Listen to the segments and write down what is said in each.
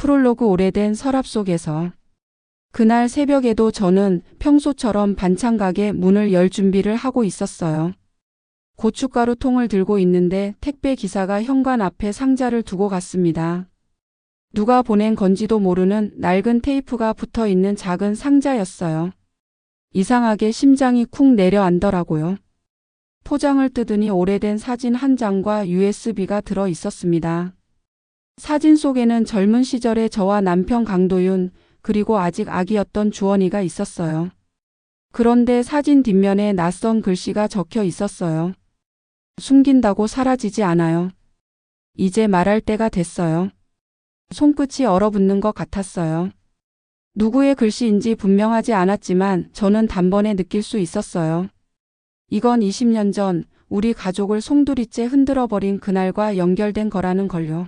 프롤로그 오래된 서랍 속에서. 그날 새벽에도 저는 평소처럼 반찬 가게 문을 열 준비를 하고 있었어요. 고춧가루 통을 들고 있는데 택배 기사가 현관 앞에 상자를 두고 갔습니다. 누가 보낸 건지도 모르는 낡은 테이프가 붙어 있는 작은 상자였어요. 이상하게 심장이 쿵 내려앉더라고요. 포장을 뜯으니 오래된 사진 한 장과 USB가 들어 있었습니다. 사진 속에는 젊은 시절의 저와 남편 강도윤, 그리고 아직 아기였던 주원이가 있었어요. 그런데 사진 뒷면에 낯선 글씨가 적혀 있었어요. 숨긴다고 사라지지 않아요. 이제 말할 때가 됐어요. 손끝이 얼어붙는 것 같았어요. 누구의 글씨인지 분명하지 않았지만 저는 단번에 느낄 수 있었어요. 이건 20년 전 우리 가족을 송두리째 흔들어버린 그날과 연결된 거라는 걸요.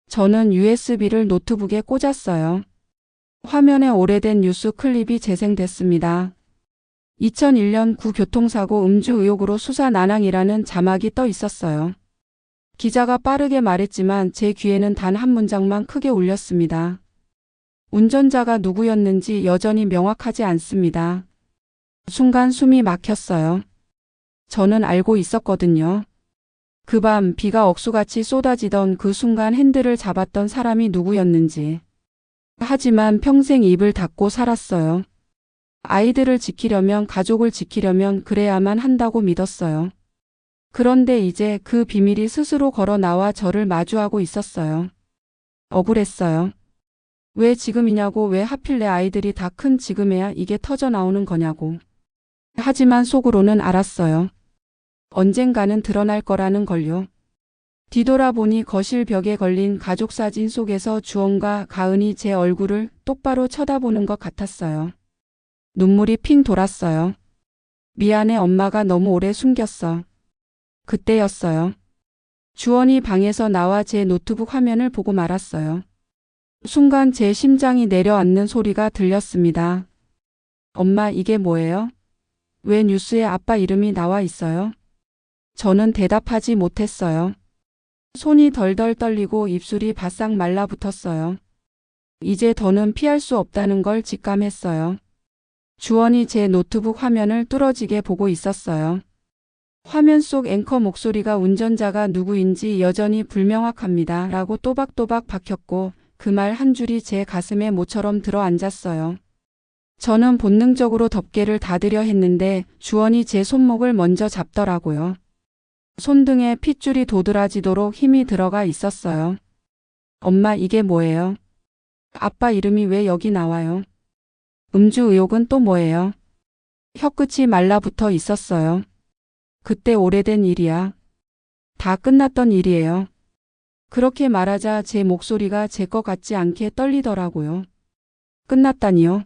저는 USB를 노트북에 꽂았어요. 화면에 오래된 뉴스 클립이 재생됐습니다. 2001년 구 교통사고 음주 의혹으로 수사 난항이라는 자막이 떠 있었어요. 기자가 빠르게 말했지만 제 귀에는 단 한 문장만 크게 울렸습니다. 운전자가 누구였는지 여전히 명확하지 않습니다. 순간 숨이 막혔어요. 저는 알고 있었거든요. 그 밤 비가 억수같이 쏟아지던 그 순간 핸들을 잡았던 사람이 누구였는지. 하지만 평생 입을 닫고 살았어요. 아이들을 지키려면, 가족을 지키려면 그래야만 한다고 믿었어요. 그런데 이제 그 비밀이 스스로 걸어 나와 저를 마주하고 있었어요. 억울했어요. 왜 지금이냐고, 왜 하필 내 아이들이 다 큰 지금에야 이게 터져 나오는 거냐고. 하지만 속으로는 알았어요. 언젠가는 드러날 거라는 걸요. 뒤돌아보니 거실 벽에 걸린 가족 사진 속에서 주원과 가은이 제 얼굴을 똑바로 쳐다보는 것 같았어요. 눈물이 핑 돌았어요. 미안해, 엄마가 너무 오래 숨겼어. 그때였어요. 주원이 방에서 나와 제 노트북 화면을 보고 말았어요. 순간 제 심장이 내려앉는 소리가 들렸습니다. 엄마, 이게 뭐예요? 왜 뉴스에 아빠 이름이 나와 있어요? 저는 대답하지 못했어요. 손이 덜덜 떨리고 입술이 바싹 말라붙었어요. 이제 더는 피할 수 없다는 걸 직감했어요. 주원이 제 노트북 화면을 뚫어지게 보고 있었어요. 화면 속 앵커 목소리가 운전자가 누구인지 여전히 불명확합니다. 라고 또박또박 박혔고 그 말 한 줄이 제 가슴에 모처럼 들어앉았어요. 저는 본능적으로 덮개를 닫으려 했는데 주원이 제 손목을 먼저 잡더라고요. 손등에 핏줄이 도드라지도록 힘이 들어가 있었어요. 엄마, 이게 뭐예요? 아빠 이름이 왜 여기 나와요? 음주 의혹은 또 뭐예요? 혀끝이 말라붙어 있었어요. 그때 오래된 일이야. 다 끝났던 일이에요. 그렇게 말하자 제 목소리가 제 것 같지 않게 떨리더라고요. 끝났다니요?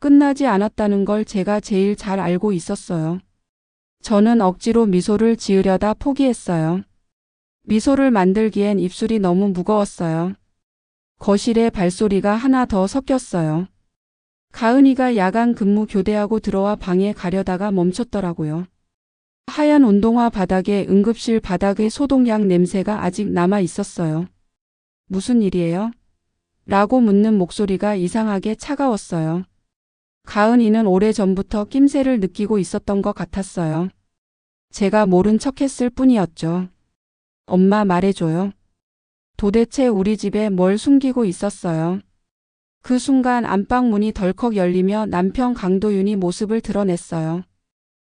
끝나지 않았다는 걸 제가 제일 잘 알고 있었어요. 저는 억지로 미소를 지으려다 포기했어요. 미소를 만들기엔 입술이 너무 무거웠어요. 거실에 발소리가 하나 더 섞였어요. 가은이가 야간 근무 교대하고 들어와 방에 가려다가 멈췄더라고요. 하얀 운동화 바닥에 응급실 바닥의 소독약 냄새가 아직 남아 있었어요. 무슨 일이에요? 라고 묻는 목소리가 이상하게 차가웠어요. 가은이는 오래전부터 낌새를 느끼고 있었던 것 같았어요. 제가 모른 척했을 뿐이었죠. 엄마, 말해줘요. 도대체 우리 집에 뭘 숨기고 있었어요? 그 순간 안방 문이 덜컥 열리며 남편 강도윤이 모습을 드러냈어요.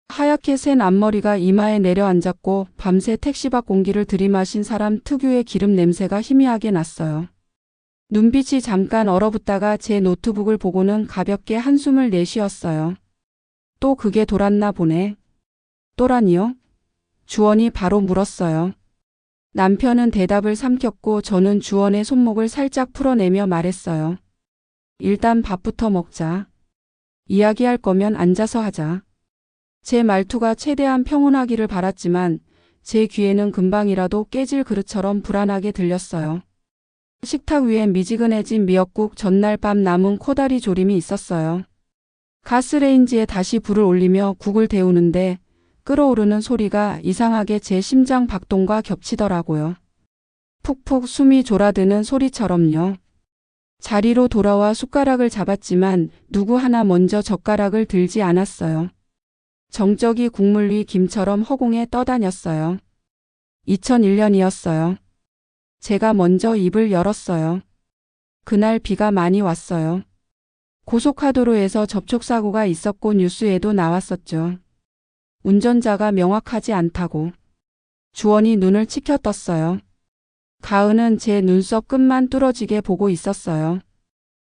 하얗게 센 앞머리가 이마에 내려앉았고 밤새 택시밖 공기를 들이마신 사람 특유의 기름 냄새가 희미하게 났어요. 눈빛이 잠깐 얼어붙다가 제 노트북을 보고는 가볍게 한숨을 내쉬었어요. 또 그게 돌았나 보네. 또라니요? 주원이 바로 물었어요. 남편은 대답을 삼켰고 저는 주원의 손목을 살짝 풀어내며 말했어요. 일단 밥부터 먹자. 이야기할 거면 앉아서 하자. 제 말투가 최대한 평온하기를 바랐지만 제 귀에는 금방이라도 깨질 그릇처럼 불안하게 들렸어요. 식탁 위엔 미지근해진 미역국, 전날 밤 남은 코다리 조림이 있었어요. 가스레인지에 다시 불을 올리며 국을 데우는데 끓어오르는 소리가 이상하게 제 심장 박동과 겹치더라고요. 푹푹 숨이 졸아드는 소리처럼요. 자리로 돌아와 숟가락을 잡았지만 누구 하나 먼저 젓가락을 들지 않았어요. 정적이 국물 위 김처럼 허공에 떠다녔어요. 2001년이었어요. 제가 먼저 입을 열었어요. 그날 비가 많이 왔어요. 고속화도로에서 접촉사고가 있었고 뉴스에도 나왔었죠. 운전자가 명확하지 않다고. 주원이 눈을 치켜떴어요. 가은은 제 눈썹 끝만 뚫어지게 보고 있었어요.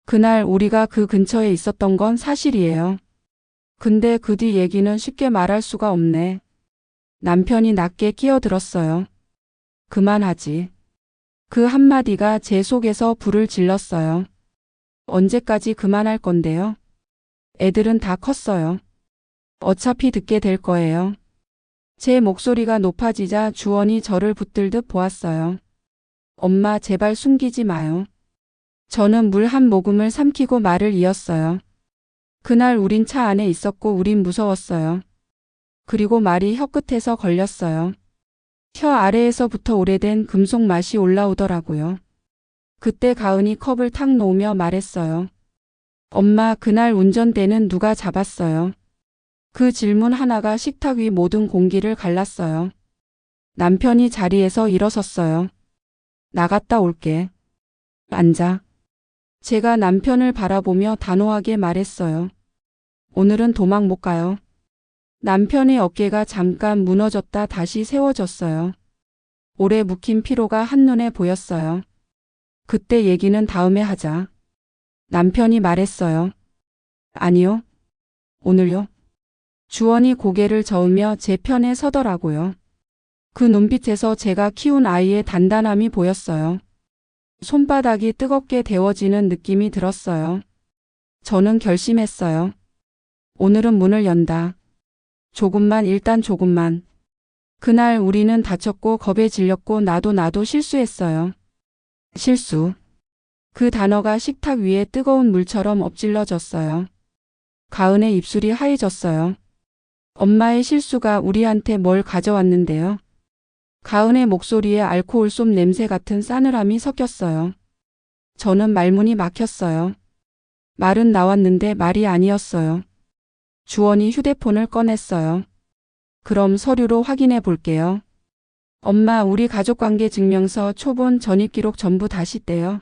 그날 우리가 그 근처에 있었던 건 사실이에요. 근데 그 뒤 얘기는 쉽게 말할 수가 없네. 남편이 낮게 끼어들었어요. 그만하지. 그 한마디가 제 속에서 불을 질렀어요. 언제까지 그만할 건데요? 애들은 다 컸어요. 어차피 듣게 될 거예요. 제 목소리가 높아지자 주원이 저를 붙들듯 보았어요. 엄마, 제발 숨기지 마요. 저는 물 한 모금을 삼키고 말을 이었어요. 그날 우린 차 안에 있었고 우린 무서웠어요. 그리고 말이 혀끝에서 걸렸어요. 혀 아래에서부터 오래된 금속 맛이 올라오더라고요. 그때 가은이 컵을 탁 놓으며 말했어요. 엄마, 그날 운전대는 누가 잡았어요? 그 질문 하나가 식탁 위 모든 공기를 갈랐어요. 남편이 자리에서 일어섰어요. 나갔다 올게. 앉아. 제가 남편을 바라보며 단호하게 말했어요. 오늘은 도망 못 가요. 남편의 어깨가 잠깐 무너졌다 다시 세워졌어요. 오래 묵힌 피로가 한눈에 보였어요. 그때 얘기는 다음에 하자. 남편이 말했어요. 아니요. 오늘요. 주원이 고개를 저으며 제 편에 서더라고요. 그 눈빛에서 제가 키운 아이의 단단함이 보였어요. 손바닥이 뜨겁게 데워지는 느낌이 들었어요. 저는 결심했어요. 오늘은 문을 연다. 조금만, 일단 조금만. 그날 우리는 다쳤고 겁에 질렸고 나도 실수했어요. 실수. 그 단어가 식탁 위에 뜨거운 물처럼 엎질러졌어요. 가은의 입술이 하얘졌어요. 엄마의 실수가 우리한테 뭘 가져왔는데요. 가은의 목소리에 알코올솜 냄새 같은 싸늘함이 섞였어요. 저는 말문이 막혔어요. 말은 나왔는데 말이 아니었어요. 주원이 휴대폰을 꺼냈어요. 그럼 서류로 확인해 볼게요. 엄마, 우리 가족관계 증명서, 초본, 전입기록 전부 다시 떼요.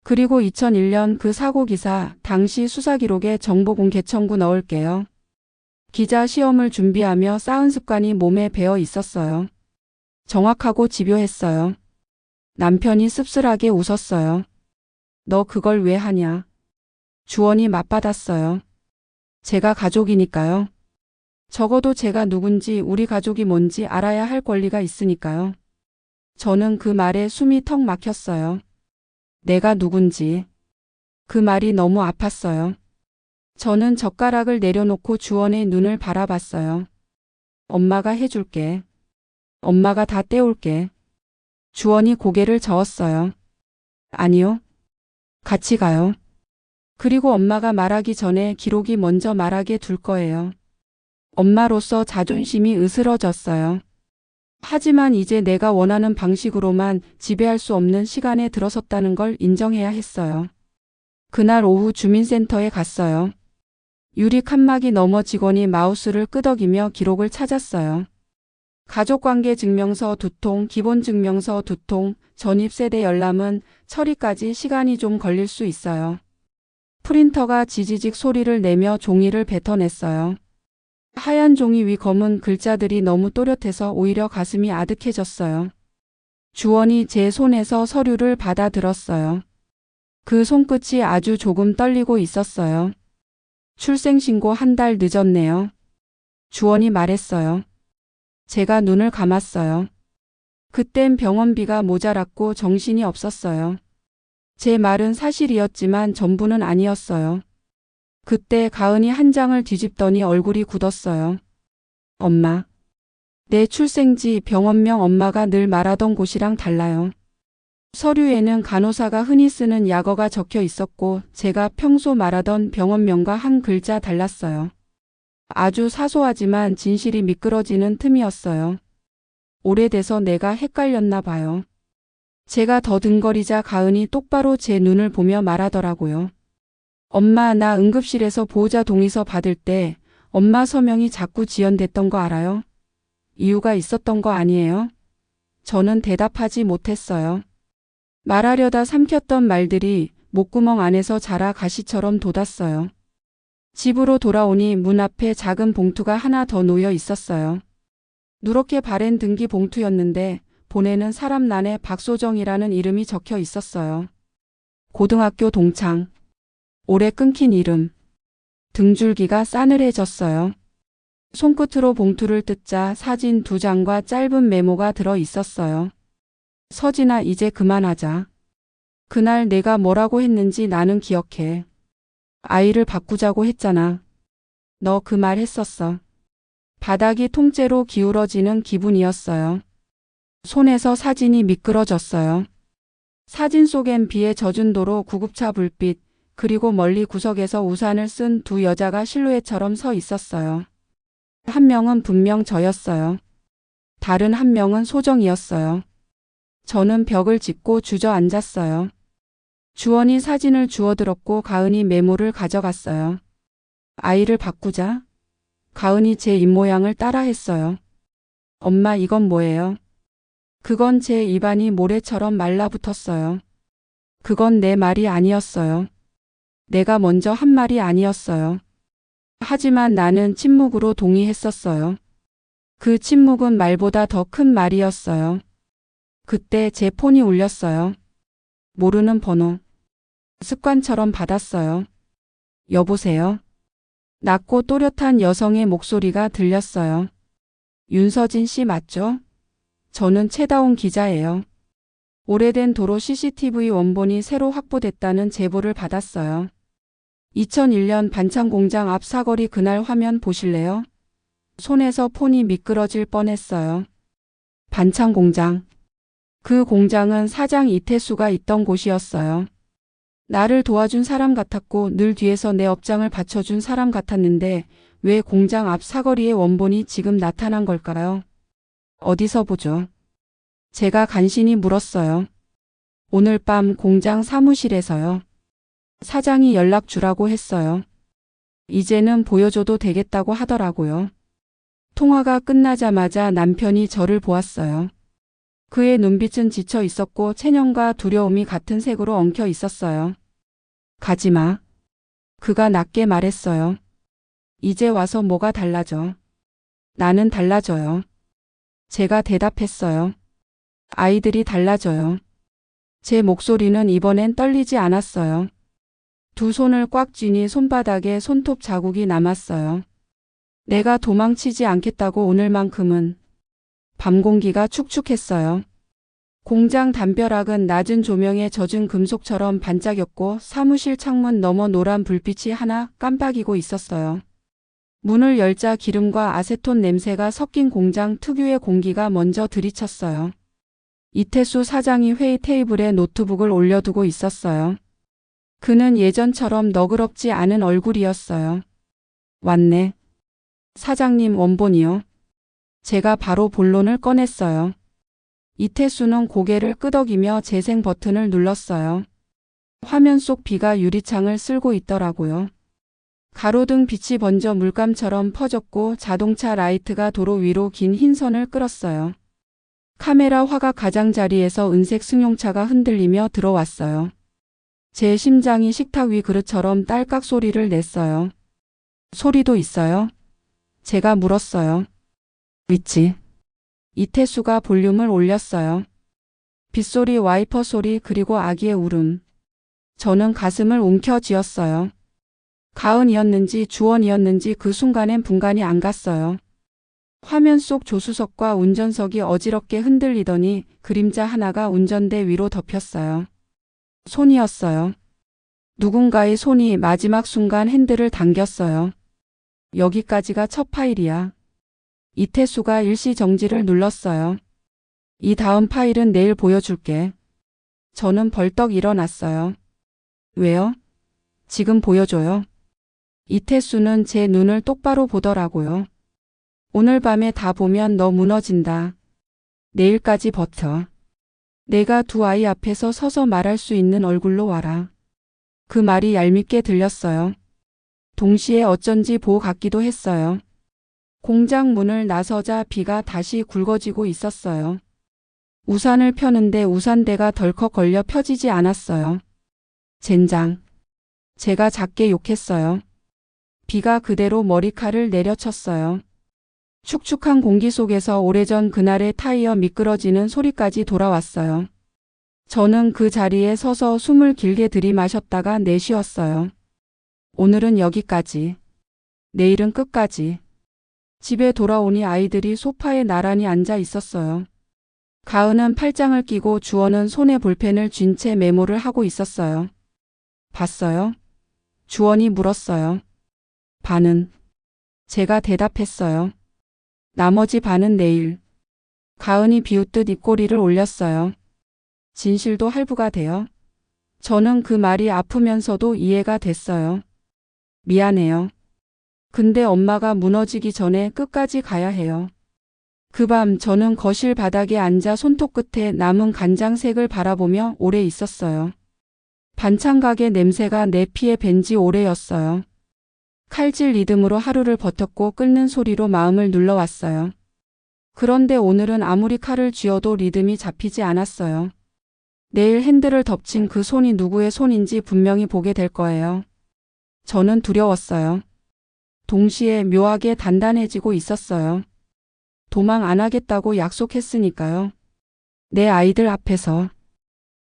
그리고 2001년 그 사고 기사, 당시 수사기록에 정보 공개 청구 넣을게요. 기자 시험을 준비하며 쌓은 습관이 몸에 배어 있었어요. 정확하고 집요했어요. 남편이 씁쓸하게 웃었어요. 너 그걸 왜 하냐? 주원이 맞받았어요. 제가 가족이니까요. 적어도 제가 누군지 우리 가족이 뭔지 알아야 할 권리가 있으니까요. 저는 그 말에 숨이 턱 막혔어요. 내가 누군지. 그 말이 너무 아팠어요. 저는 젓가락을 내려놓고 주원의 눈을 바라봤어요. 엄마가 해줄게. 엄마가 다 떼올게. 주원이 고개를 저었어요. 아니요. 같이 가요. 그리고 엄마가 말하기 전에 기록이 먼저 말하게 둘 거예요. 엄마로서 자존심이 으스러졌어요. 하지만 이제 내가 원하는 방식으로만 지배할 수 없는 시간에 들어섰다는 걸 인정해야 했어요. 그날 오후 주민센터에 갔어요. 유리 칸막이 너머 직원이 마우스를 끄덕이며 기록을 찾았어요. 가족관계 증명서 2통, 기본증명서 2통, 전입세대 열람은 처리까지 시간이 좀 걸릴 수 있어요. 프린터가 지지직 소리를 내며 종이를 뱉어냈어요. 하얀 종이 위 검은 글자들이 너무 또렷해서 오히려 가슴이 아득해졌어요. 주원이 제 손에서 서류를 받아들었어요. 그 손끝이 아주 조금 떨리고 있었어요. 출생신고 1달 늦었네요. 주원이 말했어요. 제가 눈을 감았어요. 그땐 병원비가 모자랐고 정신이 없었어요. 제 말은 사실이었지만 전부는 아니었어요. 그때 가은이 한 장을 뒤집더니 얼굴이 굳었어요. 엄마. 내 출생지, 병원명, 엄마가 늘 말하던 곳이랑 달라요. 서류에는 간호사가 흔히 쓰는 약어가 적혀 있었고 제가 평소 말하던 병원명과 한 글자 달랐어요. 아주 사소하지만 진실이 미끄러지는 틈이었어요. 오래돼서 내가 헷갈렸나 봐요. 제가 더듬거리자 가은이 똑바로 제 눈을 보며 말하더라고요. 엄마, 나 응급실에서 보호자 동의서 받을 때 엄마 서명이 자꾸 지연됐던 거 알아요? 이유가 있었던 거 아니에요? 저는 대답하지 못했어요. 말하려다 삼켰던 말들이 목구멍 안에서 자라 가시처럼 돋았어요. 집으로 돌아오니 문 앞에 작은 봉투가 하나 더 놓여 있었어요. 누렇게 바랜 등기 봉투였는데 보내는 사람 난에 박소정이라는 이름이 적혀 있었어요. 고등학교 동창. 오래 끊긴 이름. 등줄기가 싸늘해졌어요. 손끝으로 봉투를 뜯자 사진 2장과 짧은 메모가 들어 있었어요. 서진아, 이제 그만하자. 그날 내가 뭐라고 했는지 나는 기억해. 아이를 바꾸자고 했잖아. 너 그 말 했었어. 바닥이 통째로 기울어지는 기분이었어요. 손에서 사진이 미끄러졌어요. 사진 속엔 비에 젖은 도로, 구급차 불빛, 그리고 멀리 구석에서 우산을 쓴 2 여자가 실루엣처럼 서 있었어요. 한 명은 분명 저였어요. 다른 한 명은 소정이었어요. 저는 벽을 짚고 주저앉았어요. 주원이 사진을 주워들었고 가은이 메모를 가져갔어요. 아이를 바꾸자. 가은이 제 입모양을 따라했어요. 엄마, 이건 뭐예요? 그건 제 입안이 모래처럼 말라붙었어요. 그건 내 말이 아니었어요. 내가 먼저 한 말이 아니었어요. 하지만 나는 침묵으로 동의했었어요. 그 침묵은 말보다 더 큰 말이었어요. 그때 제 폰이 울렸어요. 모르는 번호. 습관처럼 받았어요. 여보세요? 낮고 또렷한 여성의 목소리가 들렸어요. 윤서진 씨 맞죠? 저는 최다운 기자예요. 오래된 도로 CCTV 원본이 새로 확보됐다는 제보를 받았어요. 2001년 반창공장 앞 사거리 그날 화면 보실래요? 손에서 폰이 미끄러질 뻔했어요. 반창공장. 그 공장은 사장 이태수가 있던 곳이었어요. 나를 도와준 사람 같았고 늘 뒤에서 내 업장을 받쳐준 사람 같았는데 왜 공장 앞 사거리의 원본이 지금 나타난 걸까요? 어디서 보죠? 제가 간신히 물었어요. 오늘 밤 공장 사무실에서요. 사장이 연락 주라고 했어요. 이제는 보여줘도 되겠다고 하더라고요. 통화가 끝나자마자 남편이 저를 보았어요. 그의 눈빛은 지쳐 있었고 체념과 두려움이 같은 색으로 엉켜 있었어요. 가지마. 그가 낮게 말했어요. 이제 와서 뭐가 달라져? 나는 달라져요. 제가 대답했어요. 아이들이 달라져요. 제 목소리는 이번엔 떨리지 않았어요. 2 손을 꽉 쥐니 손바닥에 손톱 자국이 남았어요. 내가 도망치지 않겠다고 오늘만큼은. 밤 공기가 축축했어요. 공장 담벼락은 낮은 조명에 젖은 금속처럼 반짝였고 사무실 창문 너머 노란 불빛이 하나 깜빡이고 있었어요. 문을 열자 기름과 아세톤 냄새가 섞인 공장 특유의 공기가 먼저 들이쳤어요. 이태수 사장이 회의 테이블에 노트북을 올려두고 있었어요. 그는 예전처럼 너그럽지 않은 얼굴이었어요. 왔네. 사장님, 원본이요. 제가 바로 본론을 꺼냈어요. 이태수는 고개를 끄덕이며 재생 버튼을 눌렀어요. 화면 속 비가 유리창을 쓸고 있더라고요. 가로등 빛이 번져 물감처럼 퍼졌고 자동차 라이트가 도로 위로 긴 흰 선을 끌었어요. 카메라 화각 가장자리에서 은색 승용차가 흔들리며 들어왔어요. 제 심장이 식탁 위 그릇처럼 딸깍 소리를 냈어요. 소리도 있어요? 제가 물었어요. 있지. 이태수가 볼륨을 올렸어요. 빗소리, 와이퍼 소리, 그리고 아기의 울음. 저는 가슴을 움켜쥐었어요. 가은이었는지 주원이었는지 그 순간엔 분간이 안 갔어요. 화면 속 조수석과 운전석이 어지럽게 흔들리더니 그림자 하나가 운전대 위로 덮였어요. 손이었어요. 누군가의 손이 마지막 순간 핸들을 당겼어요. 여기까지가 첫 파일이야. 이태수가 일시정지를 눌렀어요. 이 다음 파일은 내일 보여줄게. 저는 벌떡 일어났어요. 왜요? 지금 보여줘요. 이태수는 제 눈을 똑바로 보더라고요. 오늘 밤에 다 보면 너 무너진다. 내일까지 버텨. 내가 두 아이 앞에서 서서 말할 수 있는 얼굴로 와라. 그 말이 얄밉게 들렸어요. 동시에 어쩐지 보호 같기도 했어요. 공장 문을 나서자 비가 다시 굵어지고 있었어요. 우산을 펴는데 우산대가 덜컥 걸려 펴지지 않았어요. 젠장. 제가 작게 욕했어요. 비가 그대로 머리칼을 내려쳤어요. 축축한 공기 속에서 오래전 그날의 타이어 미끄러지는 소리까지 돌아왔어요. 저는 그 자리에 서서 숨을 길게 들이마셨다가 내쉬었어요. 오늘은 여기까지. 내일은 끝까지. 집에 돌아오니 아이들이 소파에 나란히 앉아 있었어요. 가은은 팔짱을 끼고 주원은 손에 볼펜을 쥔 채 메모를 하고 있었어요. 봤어요? 주원이 물었어요. 반은. 제가 대답했어요. 나머지 반은 내일. 가은이 비웃듯 입꼬리를 올렸어요. 진실도 할부가 돼요. 저는 그 말이 아프면서도 이해가 됐어요. 미안해요. 근데 엄마가 무너지기 전에 끝까지 가야 해요. 그 밤 저는 거실 바닥에 앉아 손톱 끝에 남은 간장색을 바라보며 오래 있었어요. 반찬 가게 냄새가 내 피에 밴지 오래였어요. 칼질 리듬으로 하루를 버텼고 끓는 소리로 마음을 눌러왔어요. 그런데 오늘은 아무리 칼을 쥐어도 리듬이 잡히지 않았어요. 내일 핸들을 덮친 그 손이 누구의 손인지 분명히 보게 될 거예요. 저는 두려웠어요. 동시에 묘하게 단단해지고 있었어요. 도망 안 하겠다고 약속했으니까요. 내 아이들 앞에서.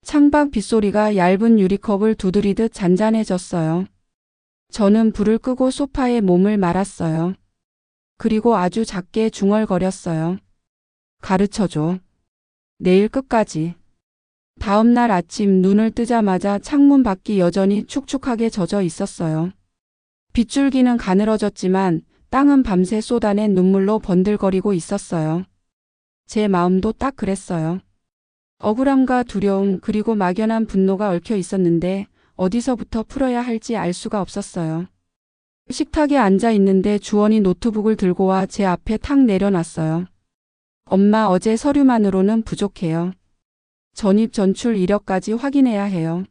창밖 빗소리가 얇은 유리컵을 두드리듯 잔잔해졌어요. 저는 불을 끄고 소파에 몸을 말았어요. 그리고 아주 작게 중얼거렸어요. 가르쳐줘. 내일 끝까지. 다음 날 아침 눈을 뜨자마자 창문 밖이 여전히 축축하게 젖어 있었어요. 빗줄기는 가늘어졌지만 땅은 밤새 쏟아낸 눈물로 번들거리고 있었어요. 제 마음도 딱 그랬어요. 억울함과 두려움 그리고 막연한 분노가 얽혀 있었는데 어디서부터 풀어야 할지 알 수가 없었어요. 식탁에 앉아 있는데 주원이 노트북을 들고 와 제 앞에 탁 내려놨어요. 엄마, 어제 서류만으로는 부족해요. 전입 전출 이력까지 확인해야 해요.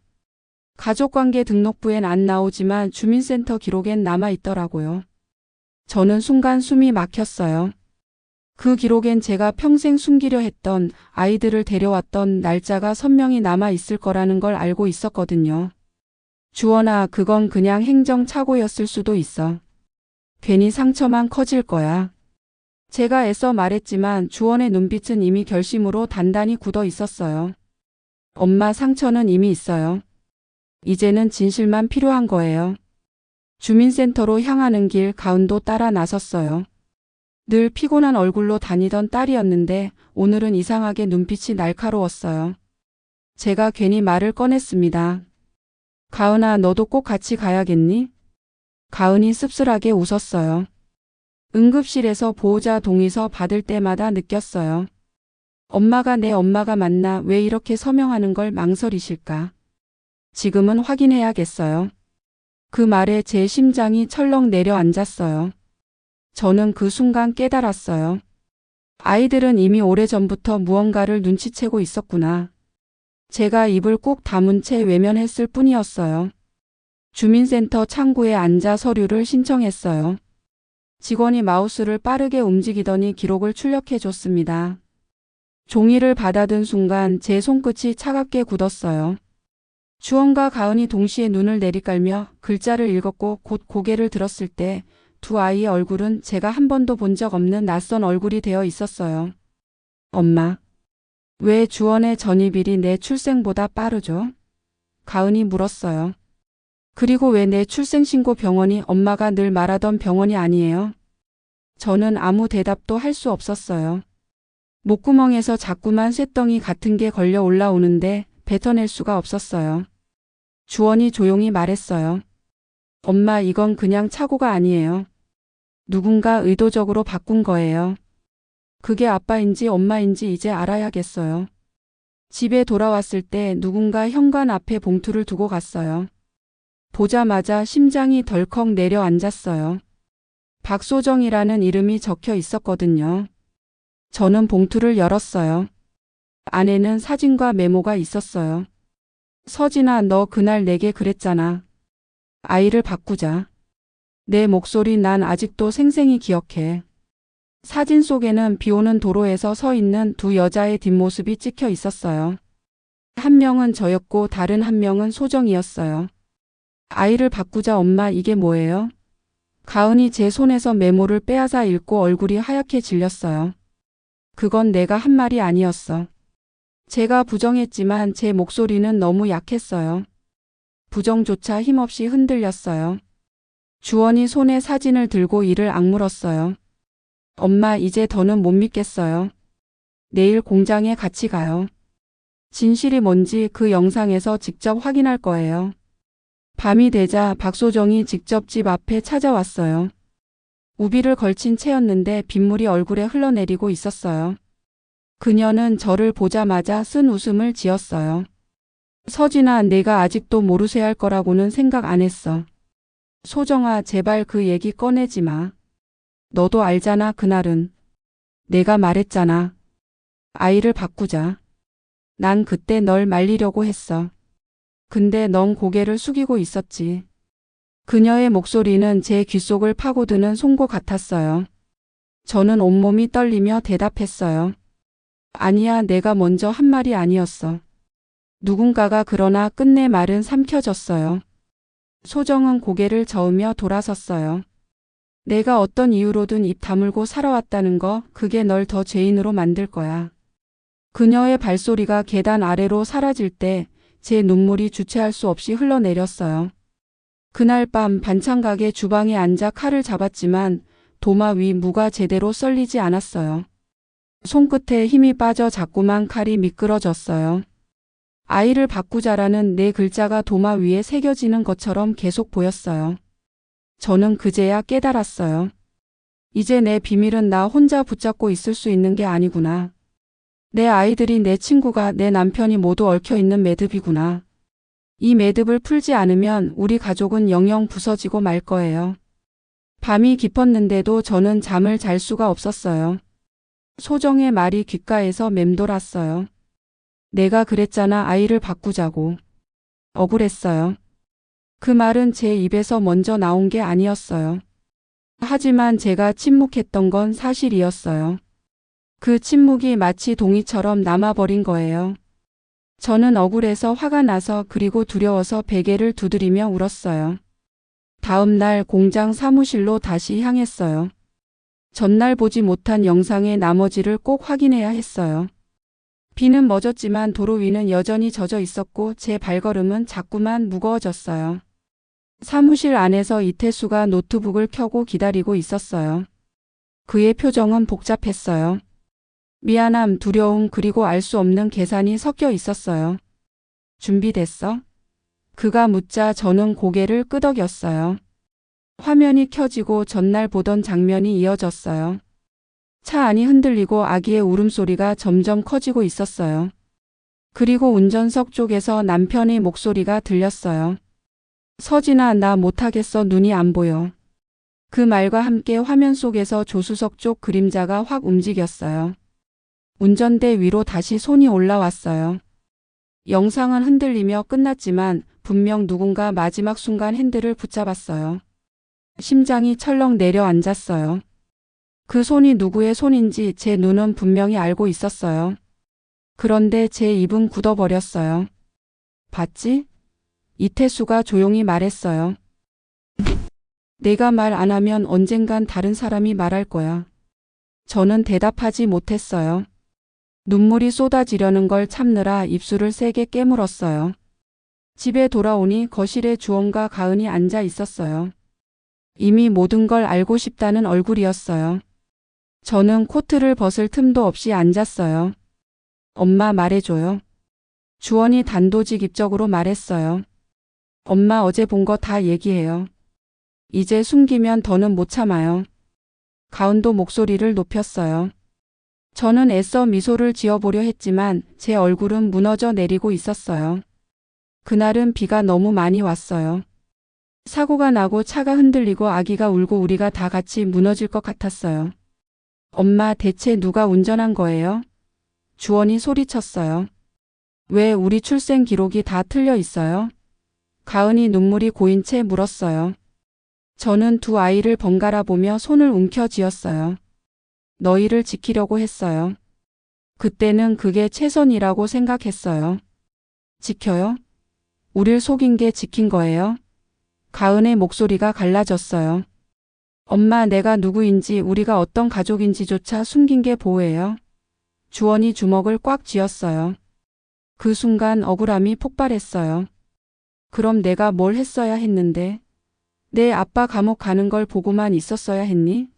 가족관계 등록부엔 안 나오지만 주민센터 기록엔 남아 있더라고요. 저는 순간 숨이 막혔어요. 그 기록엔 제가 평생 숨기려 했던 아이들을 데려왔던 날짜가 선명히 남아 있을 거라는 걸 알고 있었거든요. 주원아, 그건 그냥 행정착오였을 수도 있어. 괜히 상처만 커질 거야. 제가 애써 말했지만 주원의 눈빛은 이미 결심으로 단단히 굳어 있었어요. 엄마, 상처는 이미 있어요. 이제는 진실만 필요한 거예요. 주민센터로 향하는 길 가은도 따라 나섰어요. 늘 피곤한 얼굴로 다니던 딸이었는데 오늘은 이상하게 눈빛이 날카로웠어요. 제가 괜히 말을 꺼냈습니다. 가은아, 너도 꼭 같이 가야겠니? 가은이 씁쓸하게 웃었어요. 응급실에서 보호자 동의서 받을 때마다 느꼈어요. 엄마가 내 엄마가 맞나, 왜 이렇게 서명하는 걸 망설이실까? 지금은 확인해야겠어요. 그 말에 제 심장이 철렁 내려앉았어요. 저는 그 순간 깨달았어요. 아이들은 이미 오래전부터 무언가를 눈치채고 있었구나. 제가 입을 꾹 다문 채 외면했을 뿐이었어요. 주민센터 창구에 앉아 서류를 신청했어요. 직원이 마우스를 빠르게 움직이더니 기록을 출력해 줬습니다. 종이를 받아든 순간 제 손끝이 차갑게 굳었어요. 주원과 가은이 동시에 눈을 내리깔며 글자를 읽었고 곧 고개를 들었을 때 두 아이의 얼굴은 제가 한 번도 본 적 없는 낯선 얼굴이 되어 있었어요. 엄마, 왜 주원의 전입일이 내 출생보다 빠르죠? 가은이 물었어요. 그리고 왜 내 출생신고 병원이 엄마가 늘 말하던 병원이 아니에요? 저는 아무 대답도 할 수 없었어요. 목구멍에서 자꾸만 쇳덩이 같은 게 걸려 올라오는데 뱉어낼 수가 없었어요. 주원이 조용히 말했어요. 엄마, 이건 그냥 착오가 아니에요. 누군가 의도적으로 바꾼 거예요. 그게 아빠인지 엄마인지 이제 알아야겠어요. 집에 돌아왔을 때 누군가 현관 앞에 봉투를 두고 갔어요. 보자마자 심장이 덜컥 내려앉았어요. 박소정이라는 이름이 적혀 있었거든요. 저는 봉투를 열었어요. 안에는 사진과 메모가 있었어요. 서진아, 너 그날 내게 그랬잖아. 아이를 바꾸자. 내 목소리 난 아직도 생생히 기억해. 사진 속에는 비 오는 도로에서 서 있는 두 여자의 뒷모습이 찍혀 있었어요. 한 명은 저였고 다른 한 명은 소정이었어요. 아이를 바꾸자 엄마 이게 뭐예요? 가은이 제 손에서 메모를 빼앗아 읽고 얼굴이 하얗게 질렸어요. 그건 내가 한 말이 아니었어. 제가 부정했지만 제 목소리는 너무 약했어요. 부정조차 힘없이 흔들렸어요. 주원이 손에 사진을 들고 이를 악물었어요. 엄마 이제 더는 못 믿겠어요. 내일 공장에 같이 가요. 진실이 뭔지 그 영상에서 직접 확인할 거예요. 밤이 되자 박소정이 직접 집 앞에 찾아왔어요. 우비를 걸친 채였는데 빗물이 얼굴에 흘러내리고 있었어요. 그녀는 저를 보자마자 쓴 웃음을 지었어요. 서진아, 내가 아직도 모르쇠할 거라고는 생각 안 했어. 소정아, 제발 그 얘기 꺼내지 마. 너도 알잖아, 그날은. 내가 말했잖아. 아이를 바꾸자. 난 그때 널 말리려고 했어. 근데 넌 고개를 숙이고 있었지. 그녀의 목소리는 제 귓속을 파고드는 송곳 같았어요. 저는 온몸이 떨리며 대답했어요. 아니야, 내가 먼저 한 말이 아니었어. 누군가가 그러나 끝내 말은 삼켜졌어요. 소정은 고개를 저으며 돌아섰어요. 내가 어떤 이유로든 입 다물고 살아왔다는 거, 그게 널 더 죄인으로 만들 거야. 그녀의 발소리가 계단 아래로 사라질 때 제 눈물이 주체할 수 없이 흘러내렸어요. 그날 밤 반찬가게 주방에 앉아 칼을 잡았지만 도마 위 무가 제대로 썰리지 않았어요. 손끝에 힘이 빠져 자꾸만 칼이 미끄러졌어요. 아이를 바꾸자라는 네 글자가 도마 위에 새겨지는 것처럼 계속 보였어요. 저는 그제야 깨달았어요. 이제 내 비밀은 나 혼자 붙잡고 있을 수 있는 게 아니구나. 내 아이들이, 내 친구가, 내 남편이 모두 얽혀있는 매듭이구나. 이 매듭을 풀지 않으면 우리 가족은 영영 부서지고 말 거예요. 밤이 깊었는데도 저는 잠을 잘 수가 없었어요. 소정의 말이 귓가에서 맴돌았어요. 내가 그랬잖아, 아이를 바꾸자고. 억울했어요. 그 말은 제 입에서 먼저 나온 게 아니었어요. 하지만 제가 침묵했던 건 사실이었어요. 그 침묵이 마치 동이처럼 남아버린 거예요. 저는 억울해서, 화가 나서, 그리고 두려워서 베개를 두드리며 울었어요. 다음 날 공장 사무실로 다시 향했어요. 전날 보지 못한 영상의 나머지를 꼭 확인해야 했어요. 비는 멎었지만 도로 위는 여전히 젖어 있었고 제 발걸음은 자꾸만 무거워졌어요. 사무실 안에서 이태수가 노트북을 켜고 기다리고 있었어요. 그의 표정은 복잡했어요. 미안함, 두려움, 그리고 알 수 없는 계산이 섞여 있었어요. 준비됐어? 그가 묻자 저는 고개를 끄덕였어요. 화면이 켜지고 전날 보던 장면이 이어졌어요. 차 안이 흔들리고 아기의 울음소리가 점점 커지고 있었어요. 그리고 운전석 쪽에서 남편의 목소리가 들렸어요. 서진아, 나 못하겠어. 눈이 안 보여. 그 말과 함께 화면 속에서 조수석 쪽 그림자가 확 움직였어요. 운전대 위로 다시 손이 올라왔어요. 영상은 흔들리며 끝났지만 분명 누군가 마지막 순간 핸들을 붙잡았어요. 심장이 철렁 내려앉았어요. 그 손이 누구의 손인지 제 눈은 분명히 알고 있었어요. 그런데 제 입은 굳어버렸어요. 봤지? 이태수가 조용히 말했어요. 내가 말 안 하면 언젠간 다른 사람이 말할 거야. 저는 대답하지 못했어요. 눈물이 쏟아지려는 걸 참느라 입술을 세게 깨물었어요. 집에 돌아오니 거실에 주원과 가은이 앉아 있었어요. 이미 모든 걸 알고 싶다는 얼굴이었어요. 저는 코트를 벗을 틈도 없이 앉았어요. 엄마 말해줘요. 주원이 단도직입적으로 말했어요. 엄마 어제 본 거 다 얘기해요. 이제 숨기면 더는 못 참아요. 가은도 목소리를 높였어요. 저는 애써 미소를 지어보려 했지만 제 얼굴은 무너져 내리고 있었어요. 그날은 비가 너무 많이 왔어요. 사고가 나고 차가 흔들리고 아기가 울고 우리가 다 같이 무너질 것 같았어요. 엄마, 대체 누가 운전한 거예요? 주원이 소리쳤어요. 왜 우리 출생 기록이 다 틀려 있어요? 가은이 눈물이 고인 채 물었어요. 저는 두 아이를 번갈아 보며 손을 움켜쥐었어요. 너희를 지키려고 했어요. 그때는 그게 최선이라고 생각했어요. 지켜요? 우릴 속인 게 지킨 거예요? 가은의 목소리가 갈라졌어요. 엄마, 내가 누구인지 우리가 어떤 가족인지조차 숨긴 게 보호예요. 주원이 주먹을 꽉 쥐었어요. 그 순간 억울함이 폭발했어요. 그럼 내가 뭘 했어야 했는데? 내 아빠 감옥 가는 걸 보고만 있었어야 했니?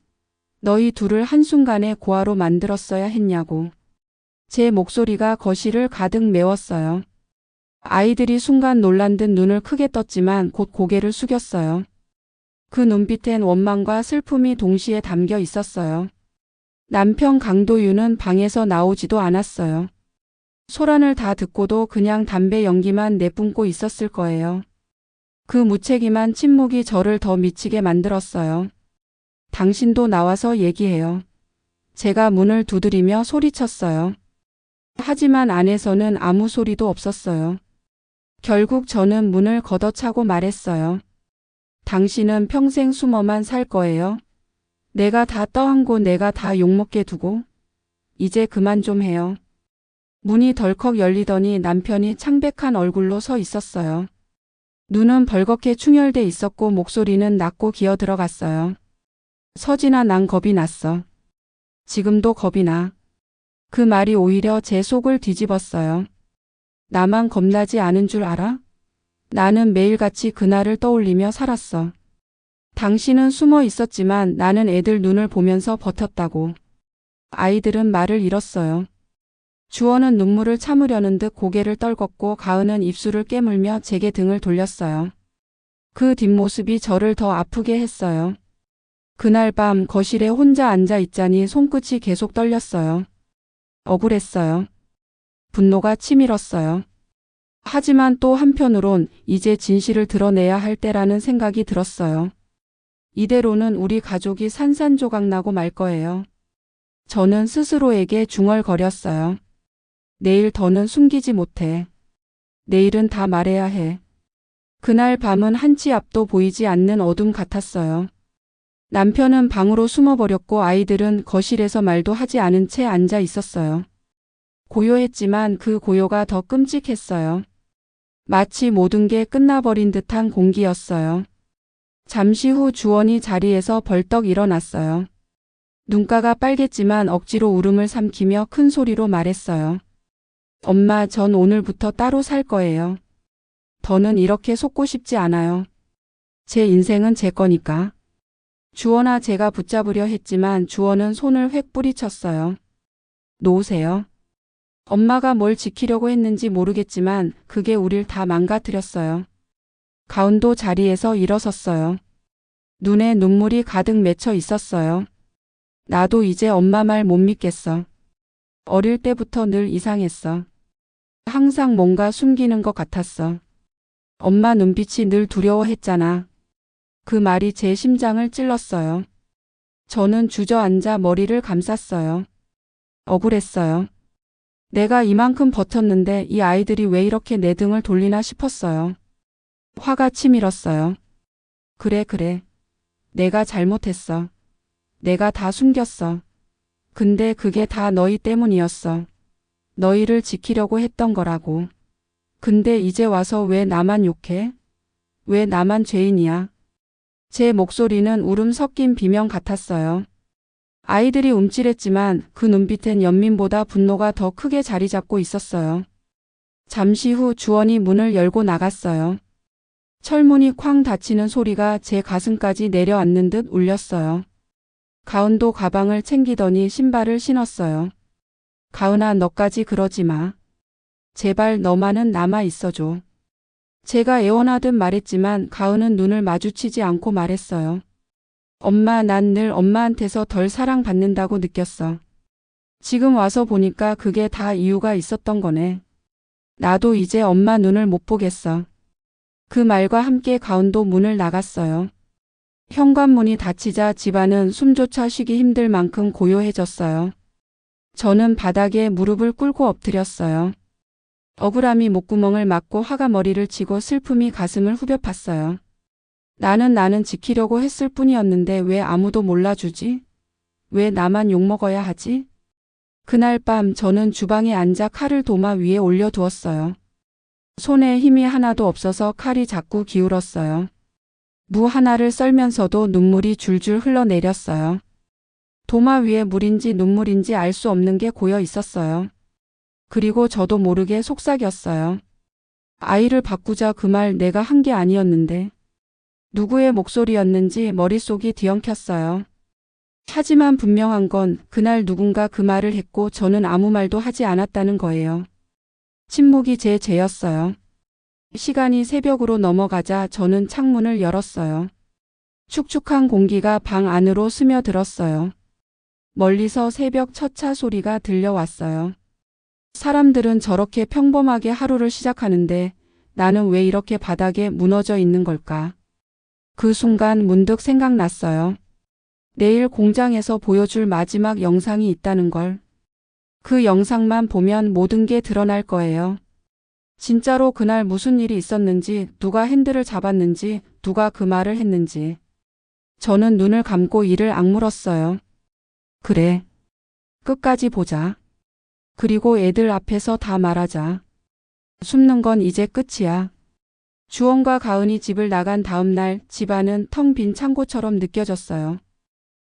너희 둘을 한순간에 고아로 만들었어야 했냐고. 제 목소리가 거실을 가득 메웠어요. 아이들이 순간 놀란 듯 눈을 크게 떴지만 곧 고개를 숙였어요. 그 눈빛엔 원망과 슬픔이 동시에 담겨 있었어요. 남편 강도윤은 방에서 나오지도 않았어요. 소란을 다 듣고도 그냥 담배 연기만 내뿜고 있었을 거예요. 그 무책임한 침묵이 저를 더 미치게 만들었어요. 당신도 나와서 얘기해요. 제가 문을 두드리며 소리쳤어요. 하지만 안에서는 아무 소리도 없었어요. 결국 저는 문을 걷어차고 말했어요. 당신은 평생 숨어만 살 거예요. 내가 다 떠안고 내가 다 욕먹게 두고. 이제 그만 좀 해요. 문이 덜컥 열리더니 남편이 창백한 얼굴로 서 있었어요. 눈은 벌겋게 충혈돼 있었고 목소리는 낮고 기어 들어갔어요. 서진아, 난 겁이 났어. 지금도 겁이 나. 그 말이 오히려 제 속을 뒤집었어요. 나만 겁나지 않은 줄 알아? 나는 매일같이 그날을 떠올리며 살았어. 당신은 숨어 있었지만 나는 애들 눈을 보면서 버텼다고. 아이들은 말을 잃었어요. 주원은 눈물을 참으려는 듯 고개를 떨궜고 가은은 입술을 깨물며 제게 등을 돌렸어요. 그 뒷모습이 저를 더 아프게 했어요. 그날 밤 거실에 혼자 앉아 있자니 손끝이 계속 떨렸어요. 억울했어요. 분노가 치밀었어요. 하지만 또 한편으론 이제 진실을 드러내야 할 때라는 생각이 들었어요. 이대로는 우리 가족이 산산조각나고 말 거예요. 저는 스스로에게 중얼거렸어요. 내일 더는 숨기지 못해. 내일은 다 말해야 해. 그날 밤은 한치 앞도 보이지 않는 어둠 같았어요. 남편은 방으로 숨어버렸고 아이들은 거실에서 말도 하지 않은 채 앉아 있었어요. 고요했지만 그 고요가 더 끔찍했어요. 마치 모든 게 끝나버린 듯한 공기였어요. 잠시 후 주원이 자리에서 벌떡 일어났어요. 눈가가 빨갰지만 억지로 울음을 삼키며 큰 소리로 말했어요. 엄마, 전 오늘부터 따로 살 거예요. 더는 이렇게 속고 싶지 않아요. 제 인생은 제 거니까. 주원아, 제가 붙잡으려 했지만 주원은 손을 획 뿌리쳤어요. 놓으세요. 엄마가 뭘 지키려고 했는지 모르겠지만 그게 우릴 다 망가뜨렸어요. 가은도 자리에서 일어섰어요. 눈에 눈물이 가득 맺혀 있었어요. 나도 이제 엄마 말 못 믿겠어. 어릴 때부터 늘 이상했어. 항상 뭔가 숨기는 것 같았어. 엄마 눈빛이 늘 두려워했잖아. 그 말이 제 심장을 찔렀어요. 저는 주저앉아 머리를 감쌌어요. 억울했어요. 내가 이만큼 버텼는데 이 아이들이 왜 이렇게 내 등을 돌리나 싶었어요. 화가 치밀었어요. 그래. 내가 잘못했어. 내가 다 숨겼어. 근데 그게 다 너희 때문이었어. 너희를 지키려고 했던 거라고. 근데 이제 와서 왜 나만 욕해? 왜 나만 죄인이야? 제 목소리는 울음 섞인 비명 같았어요. 아이들이 움찔했지만 그 눈빛엔 연민보다 분노가 더 크게 자리 잡고 있었어요. 잠시 후 주원이 문을 열고 나갔어요. 철문이 쾅 닫히는 소리가 제 가슴까지 내려앉는 듯 울렸어요. 가은도 가방을 챙기더니 신발을 신었어요. 가은아, 너까지 그러지 마. 제발 너만은 남아 있어줘. 제가 애원하듯 말했지만 가은은 눈을 마주치지 않고 말했어요. 엄마, 난 늘 엄마한테서 덜 사랑받는다고 느꼈어. 지금 와서 보니까 그게 다 이유가 있었던 거네. 나도 이제 엄마 눈을 못 보겠어. 그 말과 함께 가은도 문을 나갔어요. 현관문이 닫히자 집안은 숨조차 쉬기 힘들 만큼 고요해졌어요. 저는 바닥에 무릎을 꿇고 엎드렸어요. 억울함이 목구멍을 막고 화가 머리를 치고 슬픔이 가슴을 후벼 팠어요. 나는 지키려고 했을 뿐이었는데 왜 아무도 몰라주지? 왜 나만 욕먹어야 하지? 그날 밤 저는 주방에 앉아 칼을 도마 위에 올려두었어요. 손에 힘이 하나도 없어서 칼이 자꾸 기울었어요. 무 하나를 썰면서도 눈물이 줄줄 흘러내렸어요. 도마 위에 물인지 눈물인지 알 수 없는 게 고여 있었어요. 그리고 저도 모르게 속삭였어요. 아이를 바꾸자 그 말 내가 한 게 아니었는데. 누구의 목소리였는지 머릿속이 뒤엉켰어요. 하지만 분명한 건 그날 누군가 그 말을 했고 저는 아무 말도 하지 않았다는 거예요. 침묵이 제 죄였어요. 시간이 새벽으로 넘어가자 저는 창문을 열었어요. 축축한 공기가 방 안으로 스며들었어요. 멀리서 새벽 첫차 소리가 들려왔어요. 사람들은 저렇게 평범하게 하루를 시작하는데 나는 왜 이렇게 바닥에 무너져 있는 걸까? 그 순간 문득 생각났어요. 내일 공장에서 보여줄 마지막 영상이 있다는 걸. 그 영상만 보면 모든 게 드러날 거예요. 진짜로 그날 무슨 일이 있었는지, 누가 핸들을 잡았는지, 누가 그 말을 했는지. 저는 눈을 감고 이를 악물었어요. 그래. 끝까지 보자. 그리고 애들 앞에서 다 말하자. 숨는 건 이제 끝이야. 주원과 가은이 집을 나간 다음 날 집안은 텅 빈 창고처럼 느껴졌어요.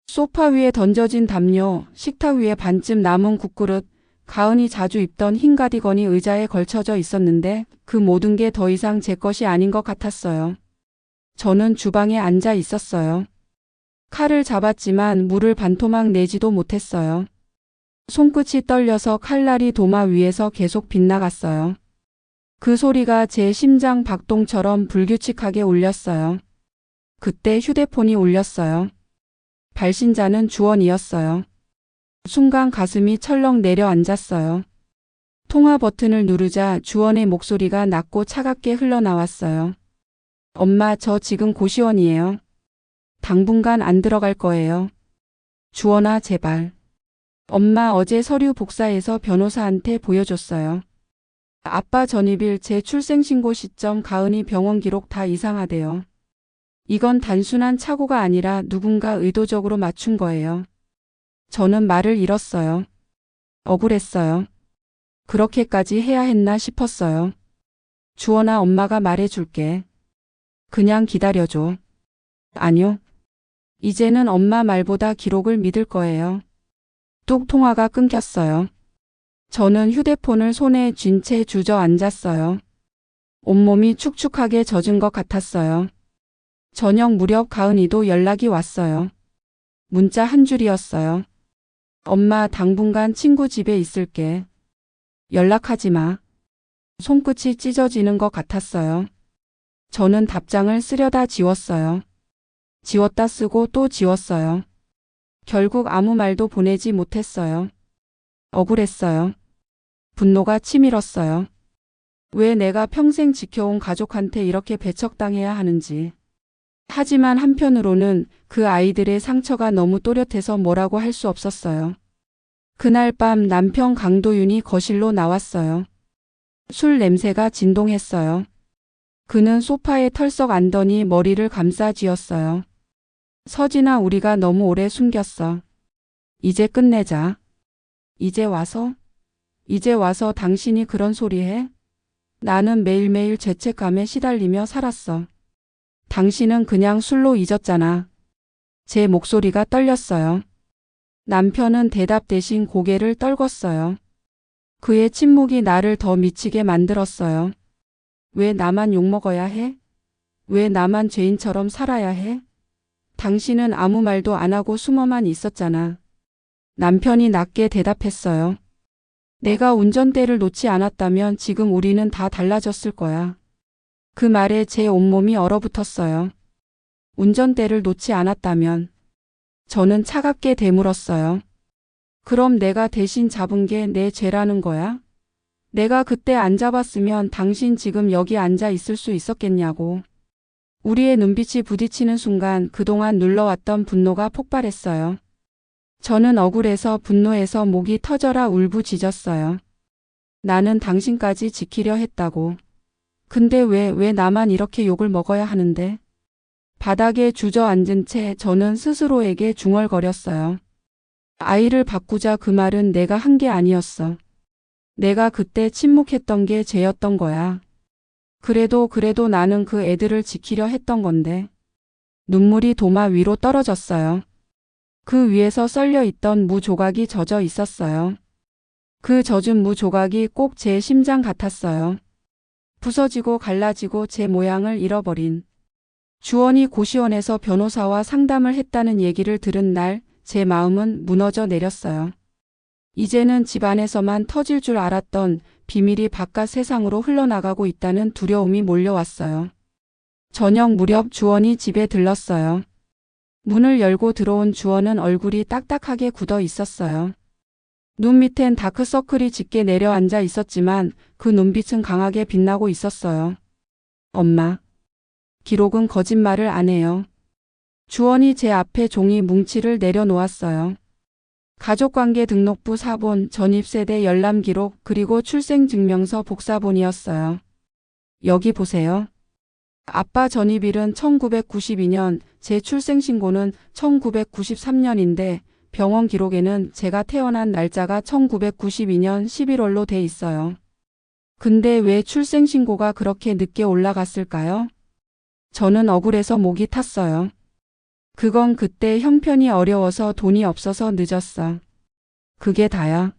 소파 위에 던져진 담요, 식탁 위에 반쯤 남은 국그릇, 가은이 자주 입던 흰 가디건이 의자에 걸쳐져 있었는데 그 모든 게 더 이상 제 것이 아닌 것 같았어요. 저는 주방에 앉아 있었어요. 칼을 잡았지만 물을 반토막 내지도 못했어요. 손끝이 떨려서 칼날이 도마 위에서 계속 빗나갔어요. 그 소리가 제 심장 박동처럼 불규칙하게 울렸어요. 그때 휴대폰이 울렸어요. 발신자는 주원이었어요. 순간 가슴이 철렁 내려앉았어요. 통화 버튼을 누르자 주원의 목소리가 낮고 차갑게 흘러나왔어요. 엄마, 저 지금 고시원이에요. 당분간 안 들어갈 거예요. 주원아, 제발. 엄마, 어제 서류 복사해서 변호사한테 보여줬어요. 아빠 전입일 제 출생신고 시점 가은이 병원 기록 다 이상하대요. 이건 단순한 착오가 아니라 누군가 의도적으로 맞춘 거예요. 저는 말을 잃었어요. 억울했어요. 그렇게까지 해야 했나 싶었어요. 주원아, 엄마가 말해줄게. 그냥 기다려줘. 아니요. 이제는 엄마 말보다 기록을 믿을 거예요. 뚝 통화가 끊겼어요. 저는 휴대폰을 손에 쥔 채 주저앉았어요. 온몸이 축축하게 젖은 것 같았어요. 저녁 무렵 가은이도 연락이 왔어요. 문자 한 줄이었어요. 엄마, 당분간 친구 집에 있을게. 연락하지 마. 손끝이 찢어지는 것 같았어요. 저는 답장을 쓰려다 지웠어요. 지웠다 쓰고 또 지웠어요. 결국 아무 말도 보내지 못했어요. 억울했어요. 분노가 치밀었어요. 왜 내가 평생 지켜온 가족한테 이렇게 배척당해야 하는지. 하지만 한편으로는 그 아이들의 상처가 너무 또렷해서 뭐라고 할 수 없었어요. 그날 밤 남편 강도윤이 거실로 나왔어요. 술 냄새가 진동했어요. 그는 소파에 털썩 앉더니 머리를 감싸 쥐었어요. 서진아, 우리가 너무 오래 숨겼어. 이제 끝내자. 이제 와서 당신이 그런 소리 해? 나는 매일매일 죄책감에 시달리며 살았어. 당신은 그냥 술로 잊었잖아. 제 목소리가 떨렸어요. 남편은 대답 대신 고개를 떨궜어요. 그의 침묵이 나를 더 미치게 만들었어요. 왜 나만 욕먹어야 해? 왜 나만 죄인처럼 살아야 해? 당신은 아무 말도 안 하고 숨어만 있었잖아. 남편이 낮게 대답했어요. 내가 운전대를 놓지 않았다면 지금 우리는 다 달라졌을 거야. 그 말에 제 온몸이 얼어붙었어요. 운전대를 놓지 않았다면. 저는 차갑게 되물었어요. 그럼 내가 대신 잡은 게 내 죄라는 거야? 내가 그때 안 잡았으면 당신 지금 여기 앉아 있을 수 있었겠냐고. 우리의 눈빛이 부딪히는 순간 그동안 눌러왔던 분노가 폭발했어요. 저는 억울해서 분노해서 목이 터져라 울부짖었어요. 나는 당신까지 지키려 했다고. 근데 왜 나만 이렇게 욕을 먹어야 하는데? 바닥에 주저앉은 채 저는 스스로에게 중얼거렸어요. 아이를 바꾸자 그 말은 내가 한 게 아니었어. 내가 그때 침묵했던 게 죄였던 거야. 그래도 나는 그 애들을 지키려 했던 건데. 눈물이 도마 위로 떨어졌어요. 그 위에서 썰려 있던 무 조각이 젖어 있었어요. 그 젖은 무 조각이 꼭 제 심장 같았어요. 부서지고 갈라지고 제 모양을 잃어버린. 주원이 고시원에서 변호사와 상담을 했다는 얘기를 들은 날 제 마음은 무너져 내렸어요. 이제는 집 안에서만 터질 줄 알았던 비밀이 바깥 세상으로 흘러나가고 있다는 두려움이 몰려왔어요. 저녁 무렵 주원이 집에 들렀어요. 문을 열고 들어온 주원은 얼굴이 딱딱하게 굳어 있었어요. 눈 밑엔 다크서클이 짙게 내려앉아 있었지만 그 눈빛은 강하게 빛나고 있었어요. 엄마. 기록은 거짓말을 안 해요. 주원이 제 앞에 종이 뭉치를 내려놓았어요. 가족관계 등록부 사본, 전입세대 열람 기록, 그리고 출생증명서 복사본이었어요. 여기 보세요. 아빠 전입일은 1992년, 제 출생신고는 1993년인데 병원 기록에는 제가 태어난 날짜가 1992년 11월로 돼 있어요. 근데 왜 출생신고가 그렇게 늦게 올라갔을까요? 저는 억울해서 목이 탔어요. 그건 그때 형편이 어려워서 돈이 없어서 늦었어. 그게 다야.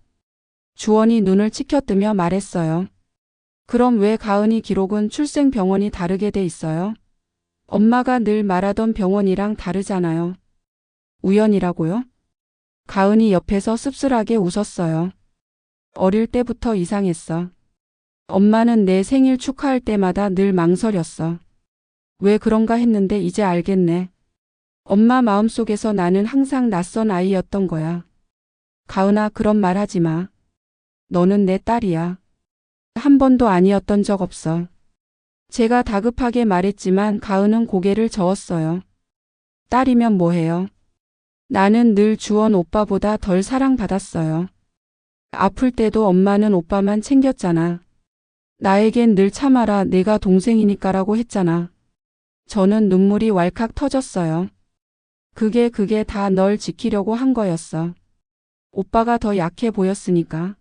주원이 눈을 치켜뜨며 말했어요. 그럼 왜 가은이 기록은 출생병원이 다르게 돼 있어요? 엄마가 늘 말하던 병원이랑 다르잖아요. 우연이라고요? 가은이 옆에서 씁쓸하게 웃었어요. 어릴 때부터 이상했어. 엄마는 내 생일 축하할 때마다 늘 망설였어. 왜 그런가 했는데 이제 알겠네. 엄마 마음속에서 나는 항상 낯선 아이였던 거야. 가은아, 그런 말 하지 마. 너는 내 딸이야. 한 번도 아니었던 적 없어. 제가 다급하게 말했지만 가은은 고개를 저었어요. 딸이면 뭐해요? 나는 늘 주원 오빠보다 덜 사랑받았어요. 아플 때도 엄마는 오빠만 챙겼잖아. 나에겐 늘 참아라, 내가 동생이니까라고 했잖아. 저는 눈물이 왈칵 터졌어요. 그게 다 널 지키려고 한 거였어. 오빠가 더 약해 보였으니까.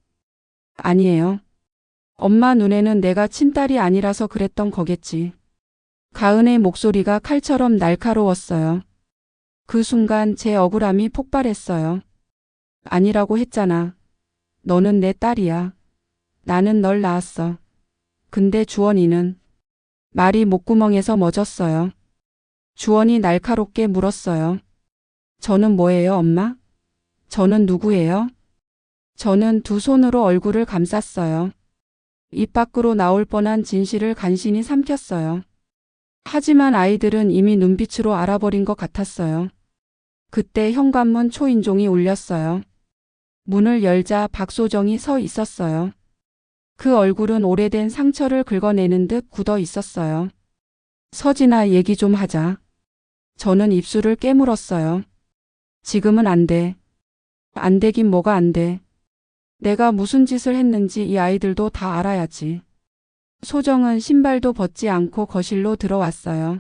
아니에요. 엄마 눈에는 내가 친딸이 아니라서 그랬던 거겠지. 가은의 목소리가 칼처럼 날카로웠어요. 그 순간 제 억울함이 폭발했어요. 아니라고 했잖아. 너는 내 딸이야. 나는 널 낳았어. 근데 주원이는. 말이 목구멍에서 멎었어요. 주원이 날카롭게 물었어요. 저는 뭐예요, 엄마? 저는 누구예요? 저는 두 손으로 얼굴을 감쌌어요. 입 밖으로 나올 뻔한 진실을 간신히 삼켰어요. 하지만 아이들은 이미 눈빛으로 알아버린 것 같았어요. 그때 현관문 초인종이 울렸어요. 문을 열자 박소정이 서 있었어요. 그 얼굴은 오래된 상처를 긁어내는 듯 굳어 있었어요. 서진아, 얘기 좀 하자. 저는 입술을 깨물었어요. 지금은 안 돼. 안 되긴 뭐가 안 돼. 내가 무슨 짓을 했는지 이 아이들도 다 알아야지. 소정은 신발도 벗지 않고 거실로 들어왔어요.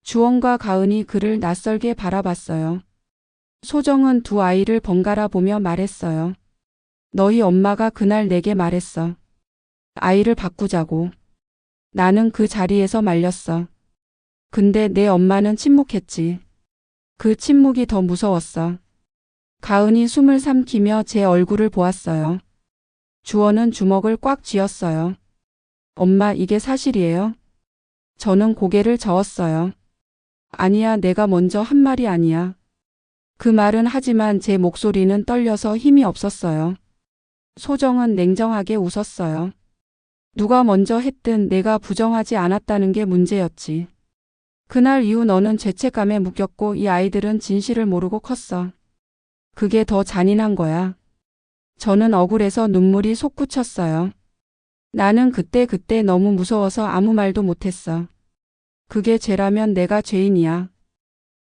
주원과 가은이 그를 낯설게 바라봤어요. 소정은 두 아이를 번갈아 보며 말했어요. 너희 엄마가 그날 내게 말했어. 아이를 바꾸자고. 나는 그 자리에서 말렸어. 근데 내 엄마는 침묵했지. 그 침묵이 더 무서웠어. 가은이 숨을 삼키며 제 얼굴을 보았어요. 주원은 주먹을 꽉 쥐었어요. 엄마, 이게 사실이에요? 저는 고개를 저었어요. 아니야, 내가 먼저 한 말이 아니야. 그 말은 하지만 제 목소리는 떨려서 힘이 없었어요. 소정은 냉정하게 웃었어요. 누가 먼저 했든 내가 부정하지 않았다는 게 문제였지. 그날 이후 너는 죄책감에 묶였고 이 아이들은 진실을 모르고 컸어. 그게 더 잔인한 거야. 저는 억울해서 눈물이 솟구쳤어요. 나는 그때 너무 무서워서 아무 말도 못했어. 그게 죄라면 내가 죄인이야.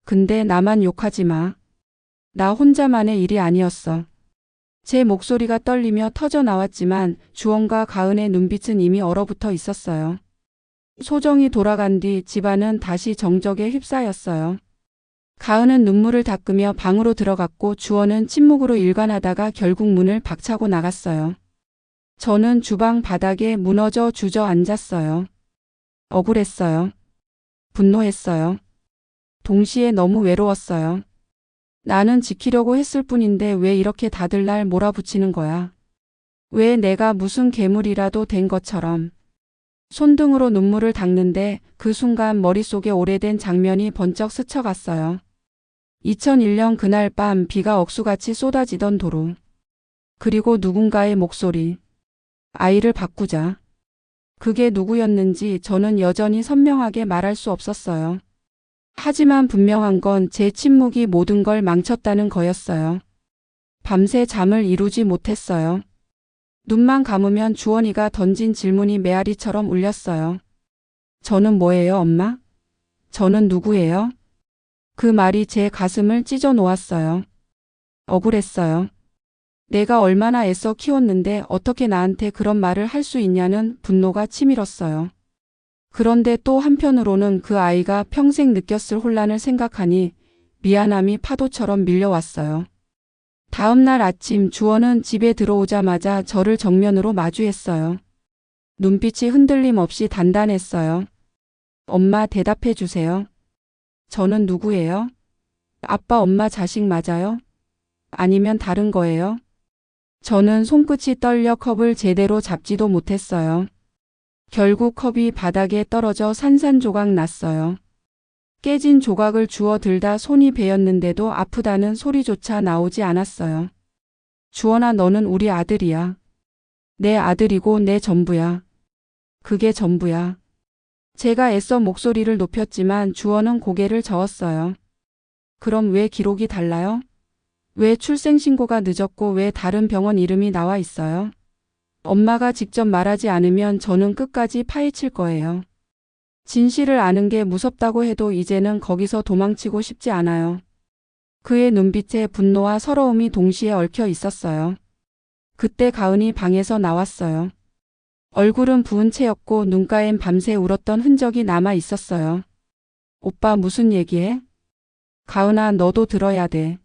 근데 나만 욕하지 마. 나 혼자만의 일이 아니었어. 제 목소리가 떨리며 터져 나왔지만 주원과 가은의 눈빛은 이미 얼어붙어 있었어요. 소정이 돌아간 뒤 집안은 다시 정적에 휩싸였어요. 가은은 눈물을 닦으며 방으로 들어갔고 주원은 침묵으로 일관하다가 결국 문을 박차고 나갔어요. 저는 주방 바닥에 무너져 주저앉았어요. 억울했어요. 분노했어요. 동시에 너무 외로웠어요. 나는 지키려고 했을 뿐인데 왜 이렇게 다들 날 몰아붙이는 거야? 왜 내가 무슨 괴물이라도 된 것처럼. 손등으로 눈물을 닦는데 그 순간 머릿속에 오래된 장면이 번쩍 스쳐갔어요. 2001년 그날 밤 비가 억수같이 쏟아지던 도로. 그리고 누군가의 목소리. 아이를 바꾸자. 그게 누구였는지 저는 여전히 선명하게 말할 수 없었어요. 하지만 분명한 건 제 침묵이 모든 걸 망쳤다는 거였어요. 밤새 잠을 이루지 못했어요. 눈만 감으면 주원이가 던진 질문이 메아리처럼 울렸어요. 저는 뭐예요, 엄마? 저는 누구예요? 그 말이 제 가슴을 찢어 놓았어요. 억울했어요. 내가 얼마나 애써 키웠는데 어떻게 나한테 그런 말을 할 수 있냐는 분노가 치밀었어요. 그런데 또 한편으로는 그 아이가 평생 느꼈을 혼란을 생각하니 미안함이 파도처럼 밀려왔어요. 다음 날 아침 주원은 집에 들어오자마자 저를 정면으로 마주했어요. 눈빛이 흔들림 없이 단단했어요. 엄마 대답해 주세요. 저는 누구예요? 아빠, 엄마, 자식 맞아요? 아니면 다른 거예요? 저는 손끝이 떨려 컵을 제대로 잡지도 못했어요. 결국 컵이 바닥에 떨어져 산산조각 났어요. 깨진 조각을 주워 들다 손이 베었는데도 아프다는 소리조차 나오지 않았어요. 주원아, 너는 우리 아들이야. 내 아들이고 내 전부야. 그게 전부야. 제가 애써 목소리를 높였지만 주원은 고개를 저었어요. 그럼 왜 기록이 달라요? 왜 출생신고가 늦었고 왜 다른 병원 이름이 나와 있어요? 엄마가 직접 말하지 않으면 저는 끝까지 파헤칠 거예요. 진실을 아는 게 무섭다고 해도 이제는 거기서 도망치고 싶지 않아요. 그의 눈빛에 분노와 서러움이 동시에 얽혀 있었어요. 그때 가은이 방에서 나왔어요. 얼굴은 부은 채였고 눈가엔 밤새 울었던 흔적이 남아 있었어요. 오빠 무슨 얘기해? 가은아, 너도 들어야 돼.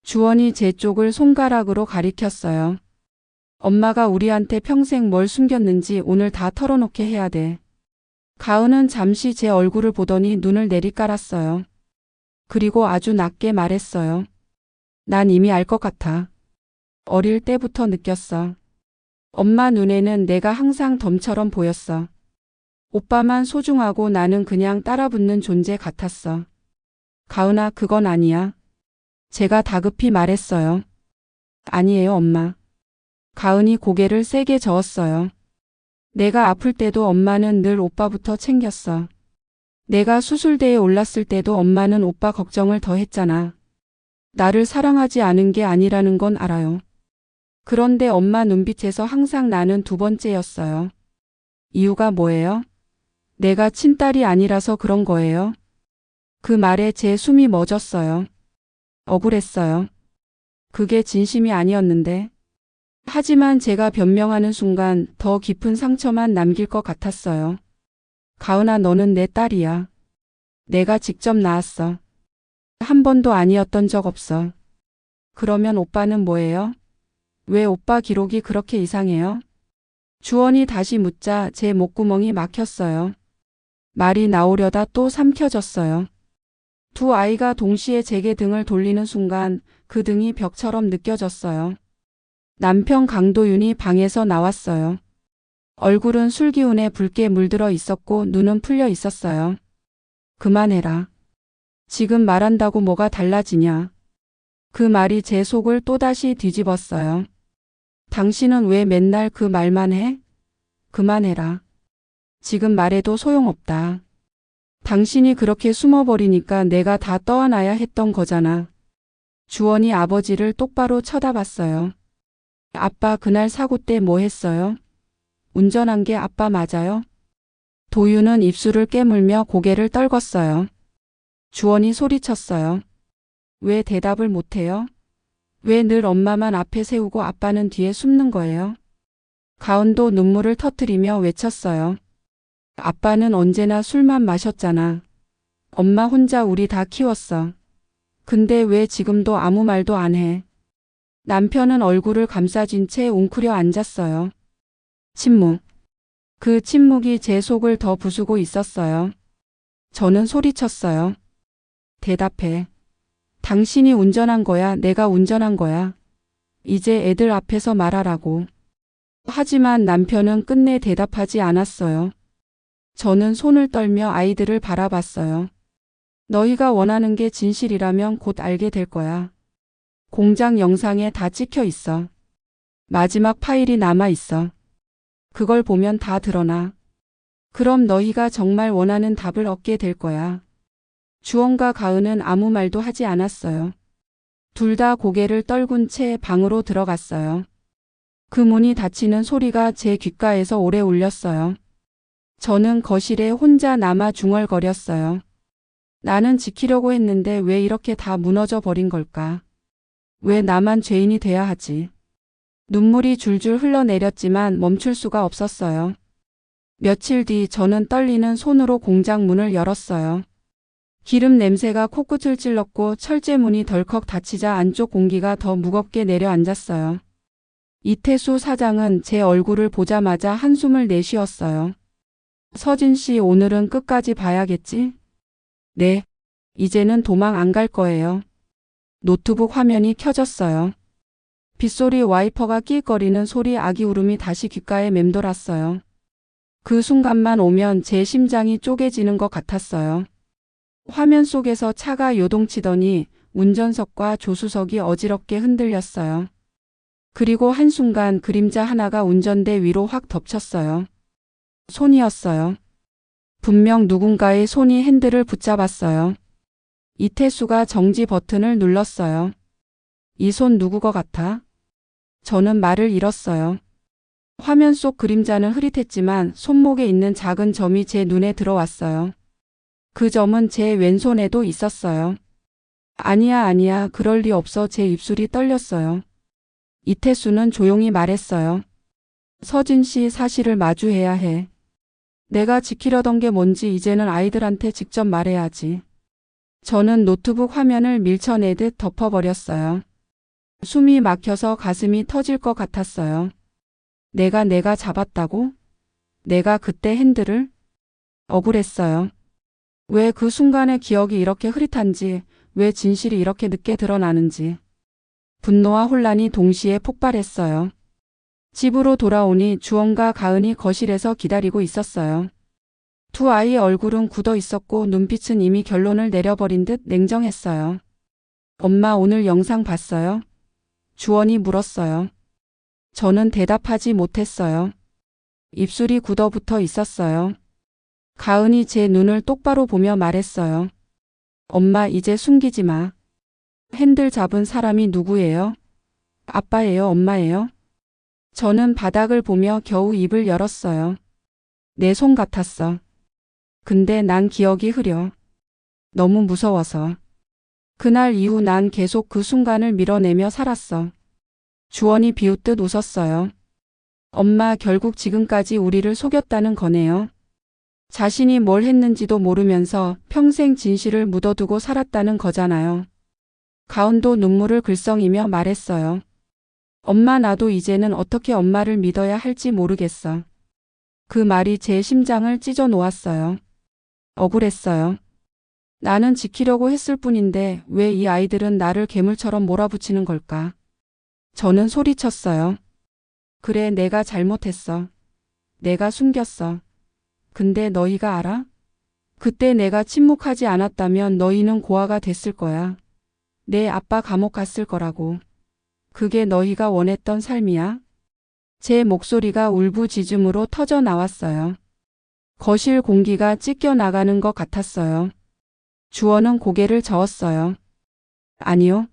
주원이 제 쪽을 손가락으로 가리켰어요. 엄마가 우리한테 평생 뭘 숨겼는지 오늘 다 털어놓게 해야 돼. 가은은 잠시 제 얼굴을 보더니 눈을 내리깔았어요. 그리고 아주 낮게 말했어요. 난 이미 알 것 같아. 어릴 때부터 느꼈어. 엄마 눈에는 내가 항상 덤처럼 보였어. 오빠만 소중하고 나는 그냥 따라붙는 존재 같았어. 가은아, 그건 아니야. 제가 다급히 말했어요. 아니에요, 엄마. 가은이 고개를 세게 저었어요. 내가 아플 때도 엄마는 늘 오빠부터 챙겼어. 내가 수술대에 올랐을 때도 엄마는 오빠 걱정을 더 했잖아. 나를 사랑하지 않은 게 아니라는 건 알아요. 그런데 엄마 눈빛에서 항상 나는 두 번째였어요. 이유가 뭐예요? 내가 친딸이 아니라서 그런 거예요. 그 말에 제 숨이 멎었어요. 억울했어요. 그게 진심이 아니었는데. 하지만 제가 변명하는 순간 더 깊은 상처만 남길 것 같았어요. 가은아, 너는 내 딸이야. 내가 직접 낳았어. 한 번도 아니었던 적 없어. 그러면 오빠는 뭐예요? 왜 오빠 기록이 그렇게 이상해요? 주원이 다시 묻자 제 목구멍이 막혔어요. 말이 나오려다 또 삼켜졌어요. 두 아이가 동시에 제게 등을 돌리는 순간 그 등이 벽처럼 느껴졌어요. 남편 강도윤이 방에서 나왔어요. 얼굴은 술기운에 붉게 물들어 있었고 눈은 풀려 있었어요. 그만해라. 지금 말한다고 뭐가 달라지냐. 그 말이 제 속을 또다시 뒤집었어요. 당신은 왜 맨날 그 말만 해? 그만해라. 지금 말해도 소용없다. 당신이 그렇게 숨어버리니까 내가 다 떠안아야 했던 거잖아. 주원이 아버지를 똑바로 쳐다봤어요. 아빠, 그날 사고 때 뭐 했어요? 운전한 게 아빠 맞아요? 도윤은 입술을 깨물며 고개를 떨궜어요. 주원이 소리쳤어요. 왜 대답을 못해요? 왜 늘 엄마만 앞에 세우고 아빠는 뒤에 숨는 거예요? 가은도 눈물을 터뜨리며 외쳤어요. 아빠는 언제나 술만 마셨잖아. 엄마 혼자 우리 다 키웠어. 근데 왜 지금도 아무 말도 안 해? 남편은 얼굴을 감싸진 채 웅크려 앉았어요. 침묵. 그 침묵이 제 속을 더 부수고 있었어요. 저는 소리쳤어요. 대답해. 당신이 운전한 거야, 내가 운전한 거야. 이제 애들 앞에서 말하라고. 하지만 남편은 끝내 대답하지 않았어요. 저는 손을 떨며 아이들을 바라봤어요. 너희가 원하는 게 진실이라면 곧 알게 될 거야. 공장 영상에 다 찍혀 있어. 마지막 파일이 남아 있어. 그걸 보면 다 드러나. 그럼 너희가 정말 원하는 답을 얻게 될 거야. 주원과 가은은 아무 말도 하지 않았어요. 둘 다 고개를 떨군 채 방으로 들어갔어요. 그 문이 닫히는 소리가 제 귓가에서 오래 울렸어요. 저는 거실에 혼자 남아 중얼거렸어요. 나는 지키려고 했는데 왜 이렇게 다 무너져 버린 걸까? 왜 나만 죄인이 돼야 하지? 눈물이 줄줄 흘러내렸지만 멈출 수가 없었어요. 며칠 뒤 저는 떨리는 손으로 공장 문을 열었어요. 기름 냄새가 코끝을 찔렀고 철제문이 덜컥 닫히자 안쪽 공기가 더 무겁게 내려앉았어요. 이태수 사장은 제 얼굴을 보자마자 한숨을 내쉬었어요. 서진 씨, 오늘은 끝까지 봐야겠지? 네. 이제는 도망 안 갈 거예요. 노트북 화면이 켜졌어요. 빗소리, 와이퍼가 낄거리는 소리, 아기 울음이 다시 귓가에 맴돌았어요. 그 순간만 오면 제 심장이 쪼개지는 것 같았어요. 화면 속에서 차가 요동치더니 운전석과 조수석이 어지럽게 흔들렸어요. 그리고 한순간 그림자 하나가 운전대 위로 확 덮쳤어요. 손이었어요. 분명 누군가의 손이 핸들을 붙잡았어요. 이태수가 정지 버튼을 눌렀어요. 이 손 누구 것 같아? 저는 말을 잃었어요. 화면 속 그림자는 흐릿했지만 손목에 있는 작은 점이 제 눈에 들어왔어요. 그 점은 제 왼손에도 있었어요. 아니야, 그럴 리 없어. 제 입술이 떨렸어요. 이태수는 조용히 말했어요. 서진 씨, 사실을 마주해야 해. 내가 지키려던 게 뭔지 이제는 아이들한테 직접 말해야지. 저는 노트북 화면을 밀쳐내듯 덮어버렸어요. 숨이 막혀서 가슴이 터질 것 같았어요. 내가 잡았다고? 내가 그때 핸들을? 억울했어요. 왜 그 순간의 기억이 이렇게 흐릿한지, 왜 진실이 이렇게 늦게 드러나는지. 분노와 혼란이 동시에 폭발했어요. 집으로 돌아오니 주원과 가은이 거실에서 기다리고 있었어요. 두 아이의 얼굴은 굳어 있었고 눈빛은 이미 결론을 내려버린 듯 냉정했어요. 엄마, 오늘 영상 봤어요? 주원이 물었어요. 저는 대답하지 못했어요. 입술이 굳어붙어 있었어요. 가은이 제 눈을 똑바로 보며 말했어요. 엄마, 이제 숨기지 마. 핸들 잡은 사람이 누구예요? 아빠예요, 엄마예요? 저는 바닥을 보며 겨우 입을 열었어요. 내 손 같았어. 근데 난 기억이 흐려. 너무 무서워서. 그날 이후 난 계속 그 순간을 밀어내며 살았어. 주원이 비웃듯 웃었어요. 엄마, 결국 지금까지 우리를 속였다는 거네요. 자신이 뭘 했는지도 모르면서 평생 진실을 묻어두고 살았다는 거잖아요. 가은도 눈물을 글썽이며 말했어요. 엄마, 나도 이제는 어떻게 엄마를 믿어야 할지 모르겠어. 그 말이 제 심장을 찢어 놓았어요. 억울했어요. 나는 지키려고 했을 뿐인데 왜 이 아이들은 나를 괴물처럼 몰아붙이는 걸까? 저는 소리쳤어요. 그래, 내가 잘못했어. 내가 숨겼어. 근데 너희가 알아? 그때 내가 침묵하지 않았다면 너희는 고아가 됐을 거야. 내 아빠 감옥 갔을 거라고. 그게 너희가 원했던 삶이야? 제 목소리가 울부짖음으로 터져 나왔어요. 거실 공기가 찢겨 나가는 것 같았어요. 주원은 고개를 저었어요. 아니요.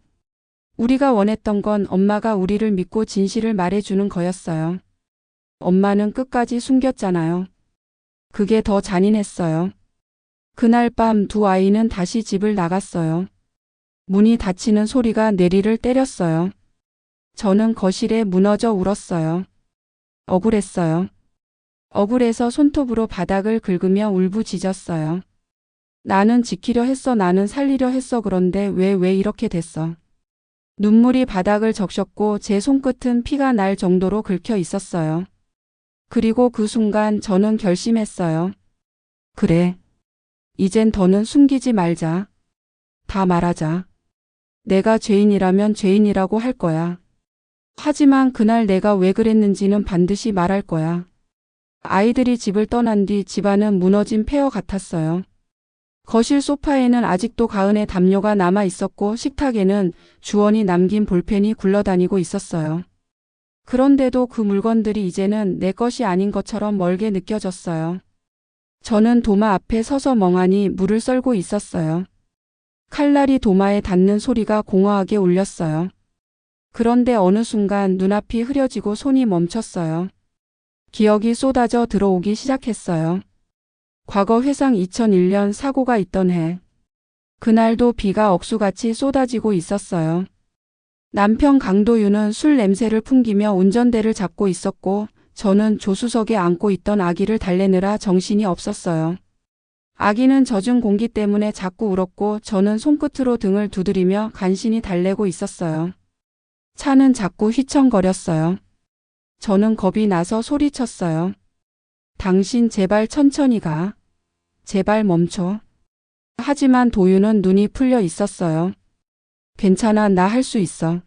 우리가 원했던 건 엄마가 우리를 믿고 진실을 말해주는 거였어요. 엄마는 끝까지 숨겼잖아요. 그게 더 잔인했어요. 그날 밤 두 아이는 다시 집을 나갔어요. 문이 닫히는 소리가 내리를 때렸어요. 저는 거실에 무너져 울었어요. 억울했어요. 억울해서 손톱으로 바닥을 긁으며 울부짖었어요. 나는 지키려 했어. 나는 살리려 했어. 그런데 왜 이렇게 됐어. 눈물이 바닥을 적셨고 제 손끝은 피가 날 정도로 긁혀 있었어요. 그리고 그 순간 저는 결심했어요. 그래. 이젠 더는 숨기지 말자. 다 말하자. 내가 죄인이라면 죄인이라고 할 거야. 하지만 그날 내가 왜 그랬는지는 반드시 말할 거야. 아이들이 집을 떠난 뒤 집안은 무너진 폐허 같았어요. 거실 소파에는 아직도 가은의 담요가 남아 있었고 식탁에는 주원이 남긴 볼펜이 굴러다니고 있었어요. 그런데도 그 물건들이 이제는 내 것이 아닌 것처럼 멀게 느껴졌어요. 저는 도마 앞에 서서 멍하니 물을 썰고 있었어요. 칼날이 도마에 닿는 소리가 공허하게 울렸어요. 그런데 어느 순간 눈앞이 흐려지고 손이 멈췄어요. 기억이 쏟아져 들어오기 시작했어요. 과거 회상 2001년 사고가 있던 해. 그날도 비가 억수같이 쏟아지고 있었어요. 남편 강도윤은 술 냄새를 풍기며 운전대를 잡고 있었고 저는 조수석에 앉고 있던 아기를 달래느라 정신이 없었어요. 아기는 젖은 공기 때문에 자꾸 울었고 저는 손끝으로 등을 두드리며 간신히 달래고 있었어요. 차는 자꾸 휘청거렸어요. 저는 겁이 나서 소리쳤어요. 당신 제발 천천히 가. 제발 멈춰. 하지만 도윤은 눈이 풀려 있었어요. 괜찮아, 나 할 수 있어.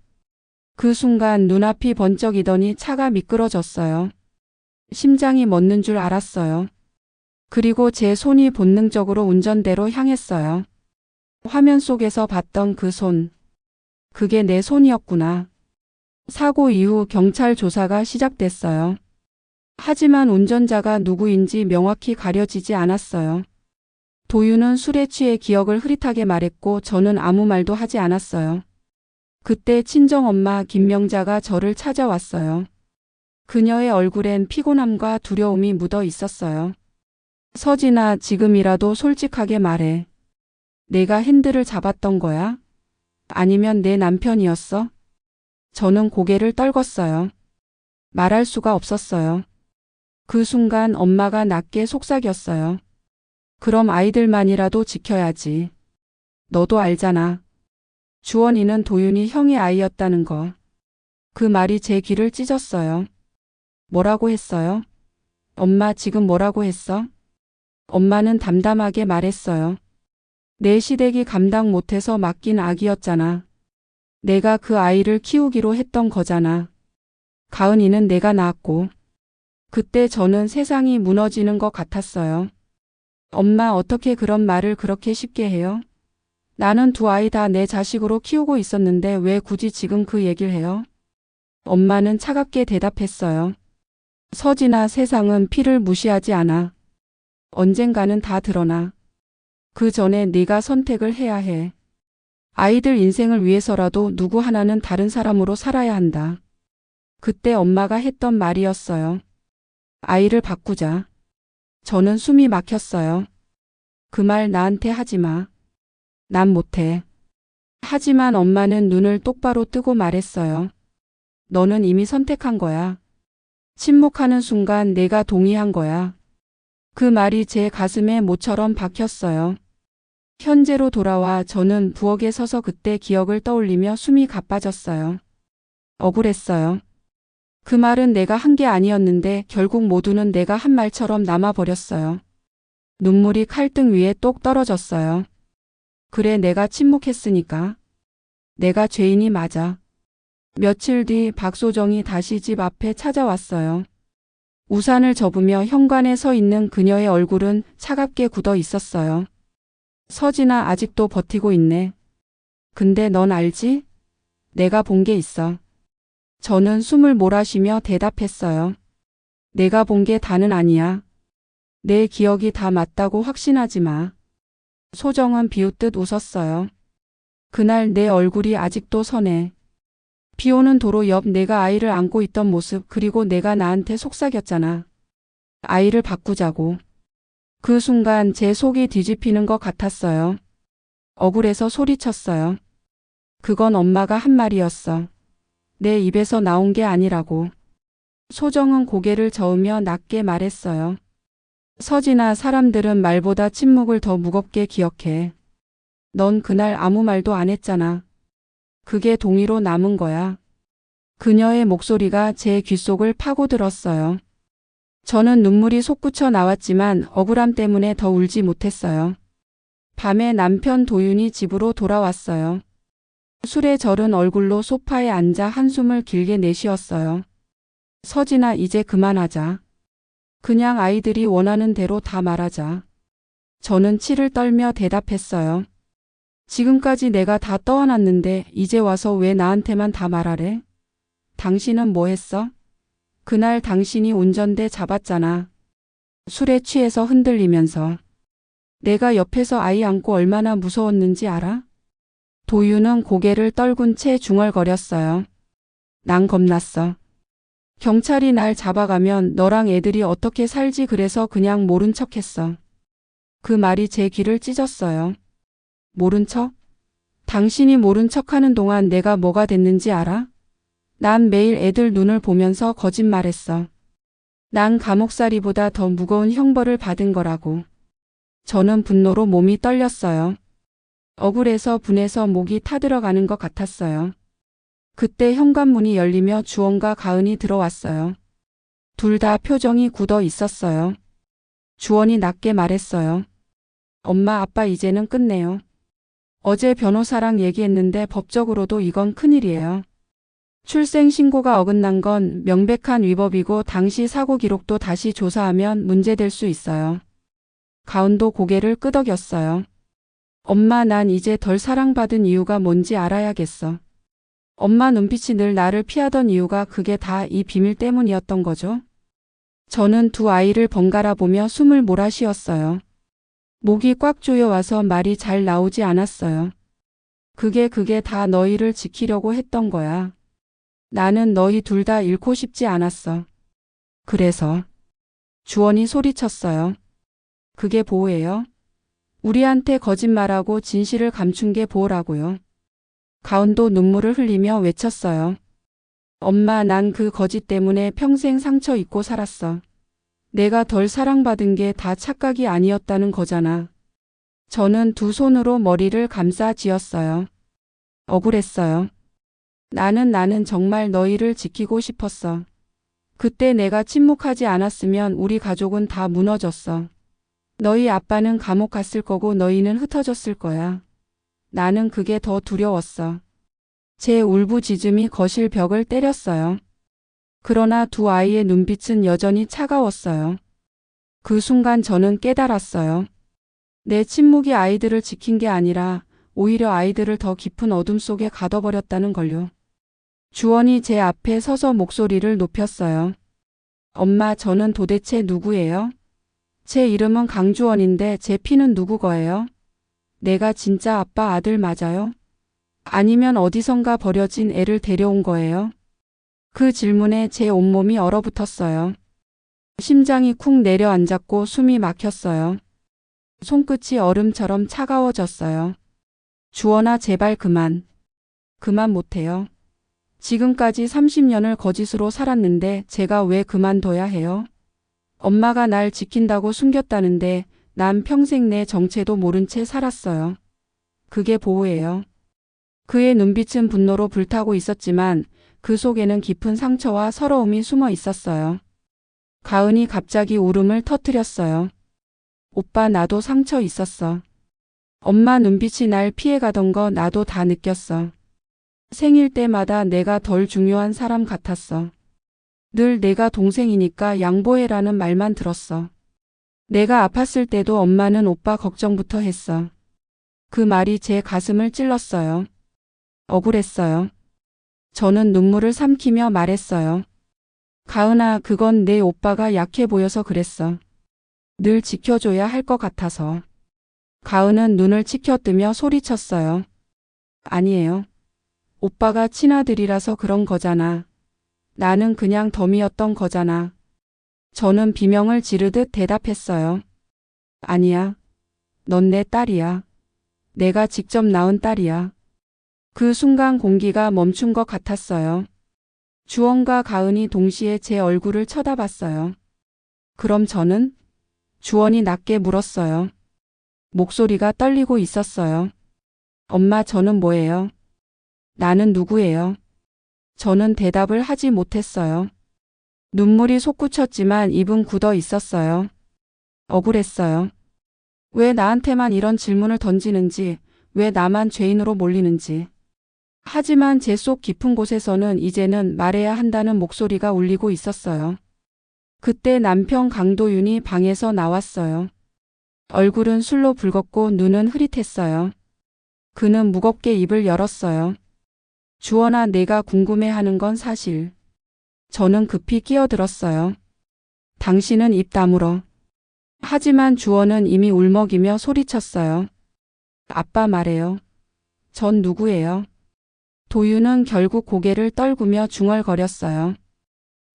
그 순간 눈앞이 번쩍이더니 차가 미끄러졌어요. 심장이 멎는 줄 알았어요. 그리고 제 손이 본능적으로 운전대로 향했어요. 화면 속에서 봤던 그 손. 그게 내 손이었구나. 사고 이후 경찰 조사가 시작됐어요. 하지만 운전자가 누구인지 명확히 가려지지 않았어요. 도윤은 술에 취해 기억을 흐릿하게 말했고 저는 아무 말도 하지 않았어요. 그때 친정엄마 김명자가 저를 찾아왔어요. 그녀의 얼굴엔 피곤함과 두려움이 묻어 있었어요. 서진아, 지금이라도 솔직하게 말해. 내가 핸들을 잡았던 거야? 아니면 내 남편이었어? 저는 고개를 떨궜어요. 말할 수가 없었어요. 그 순간 엄마가 낮게 속삭였어요. 그럼 아이들만이라도 지켜야지. 너도 알잖아. 주원이는 도윤이 형의 아이였다는 거. 그 말이 제 귀를 찢었어요. 뭐라고 했어요? 엄마 지금 뭐라고 했어? 엄마는 담담하게 말했어요. 내 시댁이 감당 못해서 맡긴 아기였잖아. 내가 그 아이를 키우기로 했던 거잖아. 가은이는 내가 낳았고. 그때 저는 세상이 무너지는 것 같았어요. 엄마, 어떻게 그런 말을 그렇게 쉽게 해요? 나는 두 아이 다 내 자식으로 키우고 있었는데 왜 굳이 지금 그 얘기를 해요? 엄마는 차갑게 대답했어요. 서진아, 세상은 피를 무시하지 않아. 언젠가는 다 드러나. 그 전에 네가 선택을 해야 해. 아이들 인생을 위해서라도 누구 하나는 다른 사람으로 살아야 한다. 그때 엄마가 했던 말이었어요. 아이를 바꾸자. 저는 숨이 막혔어요. 그 말 나한테 하지 마. 난 못해. 하지만 엄마는 눈을 똑바로 뜨고 말했어요. 너는 이미 선택한 거야. 침묵하는 순간 내가 동의한 거야. 그 말이 제 가슴에 모처럼 박혔어요. 현재로 돌아와 저는 부엌에 서서 그때 기억을 떠올리며 숨이 가빠졌어요. 억울했어요. 그 말은 내가 한 게 아니었는데 결국 모두는 내가 한 말처럼 남아버렸어요. 눈물이 칼등 위에 똑 떨어졌어요. 그래, 내가 침묵했으니까. 내가 죄인이 맞아. 며칠 뒤 박소정이 다시 집 앞에 찾아왔어요. 우산을 접으며 현관에 서 있는 그녀의 얼굴은 차갑게 굳어 있었어요. 서진아, 아직도 버티고 있네. 근데 넌 알지? 내가 본 게 있어. 저는 숨을 몰아쉬며 대답했어요. 내가 본 게 다는 아니야. 내 기억이 다 맞다고 확신하지 마. 소정은 비웃듯 웃었어요. 그날 내 얼굴이 아직도 선해. 비 오는 도로 옆 내가 아이를 안고 있던 모습, 그리고 내가 나한테 속삭였잖아. 아이를 바꾸자고. 그 순간 제 속이 뒤집히는 것 같았어요. 억울해서 소리쳤어요. 그건 엄마가 한 말이었어. 내 입에서 나온 게 아니라고. 소정은 고개를 저으며 낮게 말했어요. 서진아, 사람들은 말보다 침묵을 더 무겁게 기억해. 넌 그날 아무 말도 안 했잖아. 그게 동의로 남은 거야. 그녀의 목소리가 제 귓속을 파고들었어요. 저는 눈물이 솟구쳐 나왔지만 억울함 때문에 더 울지 못했어요. 밤에 남편 도윤이 집으로 돌아왔어요. 술에 절은 얼굴로 소파에 앉아 한숨을 길게 내쉬었어요. 서진아, 이제 그만하자. 그냥 아이들이 원하는 대로 다 말하자. 저는 치를 떨며 대답했어요. 지금까지 내가 다 떠안았는데 이제 와서 왜 나한테만 다 말하래? 당신은 뭐 했어? 그날 당신이 운전대 잡았잖아. 술에 취해서 흔들리면서. 내가 옆에서 아이 안고 얼마나 무서웠는지 알아? 도윤은 고개를 떨군 채 중얼거렸어요. 난 겁났어. 경찰이 날 잡아가면 너랑 애들이 어떻게 살지, 그래서 그냥 모른 척했어. 그 말이 제 귀를 찢었어요. 모른 척? 당신이 모른 척하는 동안 내가 뭐가 됐는지 알아? 난 매일 애들 눈을 보면서 거짓말했어. 난 감옥살이보다 더 무거운 형벌을 받은 거라고. 저는 분노로 몸이 떨렸어요. 억울해서 분해서 목이 타들어가는 것 같았어요. 그때 현관문이 열리며 주원과 가은이 들어왔어요. 둘 다 표정이 굳어 있었어요. 주원이 낮게 말했어요. 엄마, 아빠 이제는 끝내요. 어제 변호사랑 얘기했는데 법적으로도 이건 큰일이에요. 출생신고가 어긋난 건 명백한 위법이고 당시 사고 기록도 다시 조사하면 문제될 수 있어요. 가은도 고개를 끄덕였어요. 엄마, 난 이제 덜 사랑받은 이유가 뭔지 알아야겠어. 엄마 눈빛이 늘 나를 피하던 이유가 그게 다 이 비밀 때문이었던 거죠? 저는 두 아이를 번갈아 보며 숨을 몰아쉬었어요. 목이 꽉 조여와서 말이 잘 나오지 않았어요. 그게 다 너희를 지키려고 했던 거야. 나는 너희 둘 다 잃고 싶지 않았어. 그래서 주원이 소리쳤어요. 그게 보호예요? 우리한테 거짓말하고 진실을 감춘 게 보호라고요. 가은도 눈물을 흘리며 외쳤어요. 엄마, 난 그 거짓 때문에 평생 상처 입고 살았어. 내가 덜 사랑받은 게 다 착각이 아니었다는 거잖아. 저는 두 손으로 머리를 감싸 쥐었어요. 억울했어요. 나는 정말 너희를 지키고 싶었어. 그때 내가 침묵하지 않았으면 우리 가족은 다 무너졌어. 너희 아빠는 감옥 갔을 거고 너희는 흩어졌을 거야. 나는 그게 더 두려웠어. 제 울부짖음이 거실 벽을 때렸어요. 그러나 두 아이의 눈빛은 여전히 차가웠어요. 그 순간 저는 깨달았어요. 내 침묵이 아이들을 지킨 게 아니라 오히려 아이들을 더 깊은 어둠 속에 가둬버렸다는 걸요. 주원이 제 앞에 서서 목소리를 높였어요. 엄마, 저는 도대체 누구예요? 제 이름은 강주원인데 제 피는 누구 거예요? 내가 진짜 아빠 아들 맞아요? 아니면 어디선가 버려진 애를 데려온 거예요? 그 질문에 제 온몸이 얼어붙었어요. 심장이 쿵 내려앉았고 숨이 막혔어요. 손끝이 얼음처럼 차가워졌어요. 주원아, 제발 그만. 그만 못해요. 지금까지 30년을 거짓으로 살았는데 제가 왜 그만둬야 해요? 엄마가 날 지킨다고 숨겼다는데 난 평생 내 정체도 모른 채 살았어요. 그게 보호예요. 그의 눈빛은 분노로 불타고 있었지만 그 속에는 깊은 상처와 서러움이 숨어 있었어요. 가은이 갑자기 울음을 터뜨렸어요. 오빠, 나도 상처 있었어. 엄마 눈빛이 날 피해가던 거 나도 다 느꼈어. 생일 때마다 내가 덜 중요한 사람 같았어. 늘 내가 동생이니까 양보해라는 말만 들었어. 내가 아팠을 때도 엄마는 오빠 걱정부터 했어. 그 말이 제 가슴을 찔렀어요. 억울했어요. 저는 눈물을 삼키며 말했어요. 가은아, 그건 내 오빠가 약해 보여서 그랬어. 늘 지켜줘야 할 것 같아서. 가은은 눈을 치켜뜨며 소리쳤어요. 아니에요. 오빠가 친아들이라서 그런 거잖아. 나는 그냥 덤이었던 거잖아. 저는 비명을 지르듯 대답했어요. 아니야. 넌 내 딸이야. 내가 직접 낳은 딸이야. 그 순간 공기가 멈춘 것 같았어요. 주원과 가은이 동시에 제 얼굴을 쳐다봤어요. 그럼 저는? 주원이 낮게 물었어요. 목소리가 떨리고 있었어요. 엄마, 저는 뭐예요? 나는 누구예요? 저는 대답을 하지 못했어요. 눈물이 솟구쳤지만 입은 굳어 있었어요. 억울했어요. 왜 나한테만 이런 질문을 던지는지, 왜 나만 죄인으로 몰리는지. 하지만 제 속 깊은 곳에서는 이제는 말해야 한다는 목소리가 울리고 있었어요. 그때 남편 강도윤이 방에서 나왔어요. 얼굴은 술로 붉었고 눈은 흐릿했어요. 그는 무겁게 입을 열었어요. 주원아, 내가 궁금해하는 건 사실. 저는 급히 끼어들었어요. 당신은 입 다물어. 하지만 주원은 이미 울먹이며 소리쳤어요. 아빠 말해요. 전 누구예요? 도윤은 결국 고개를 떨구며 중얼거렸어요.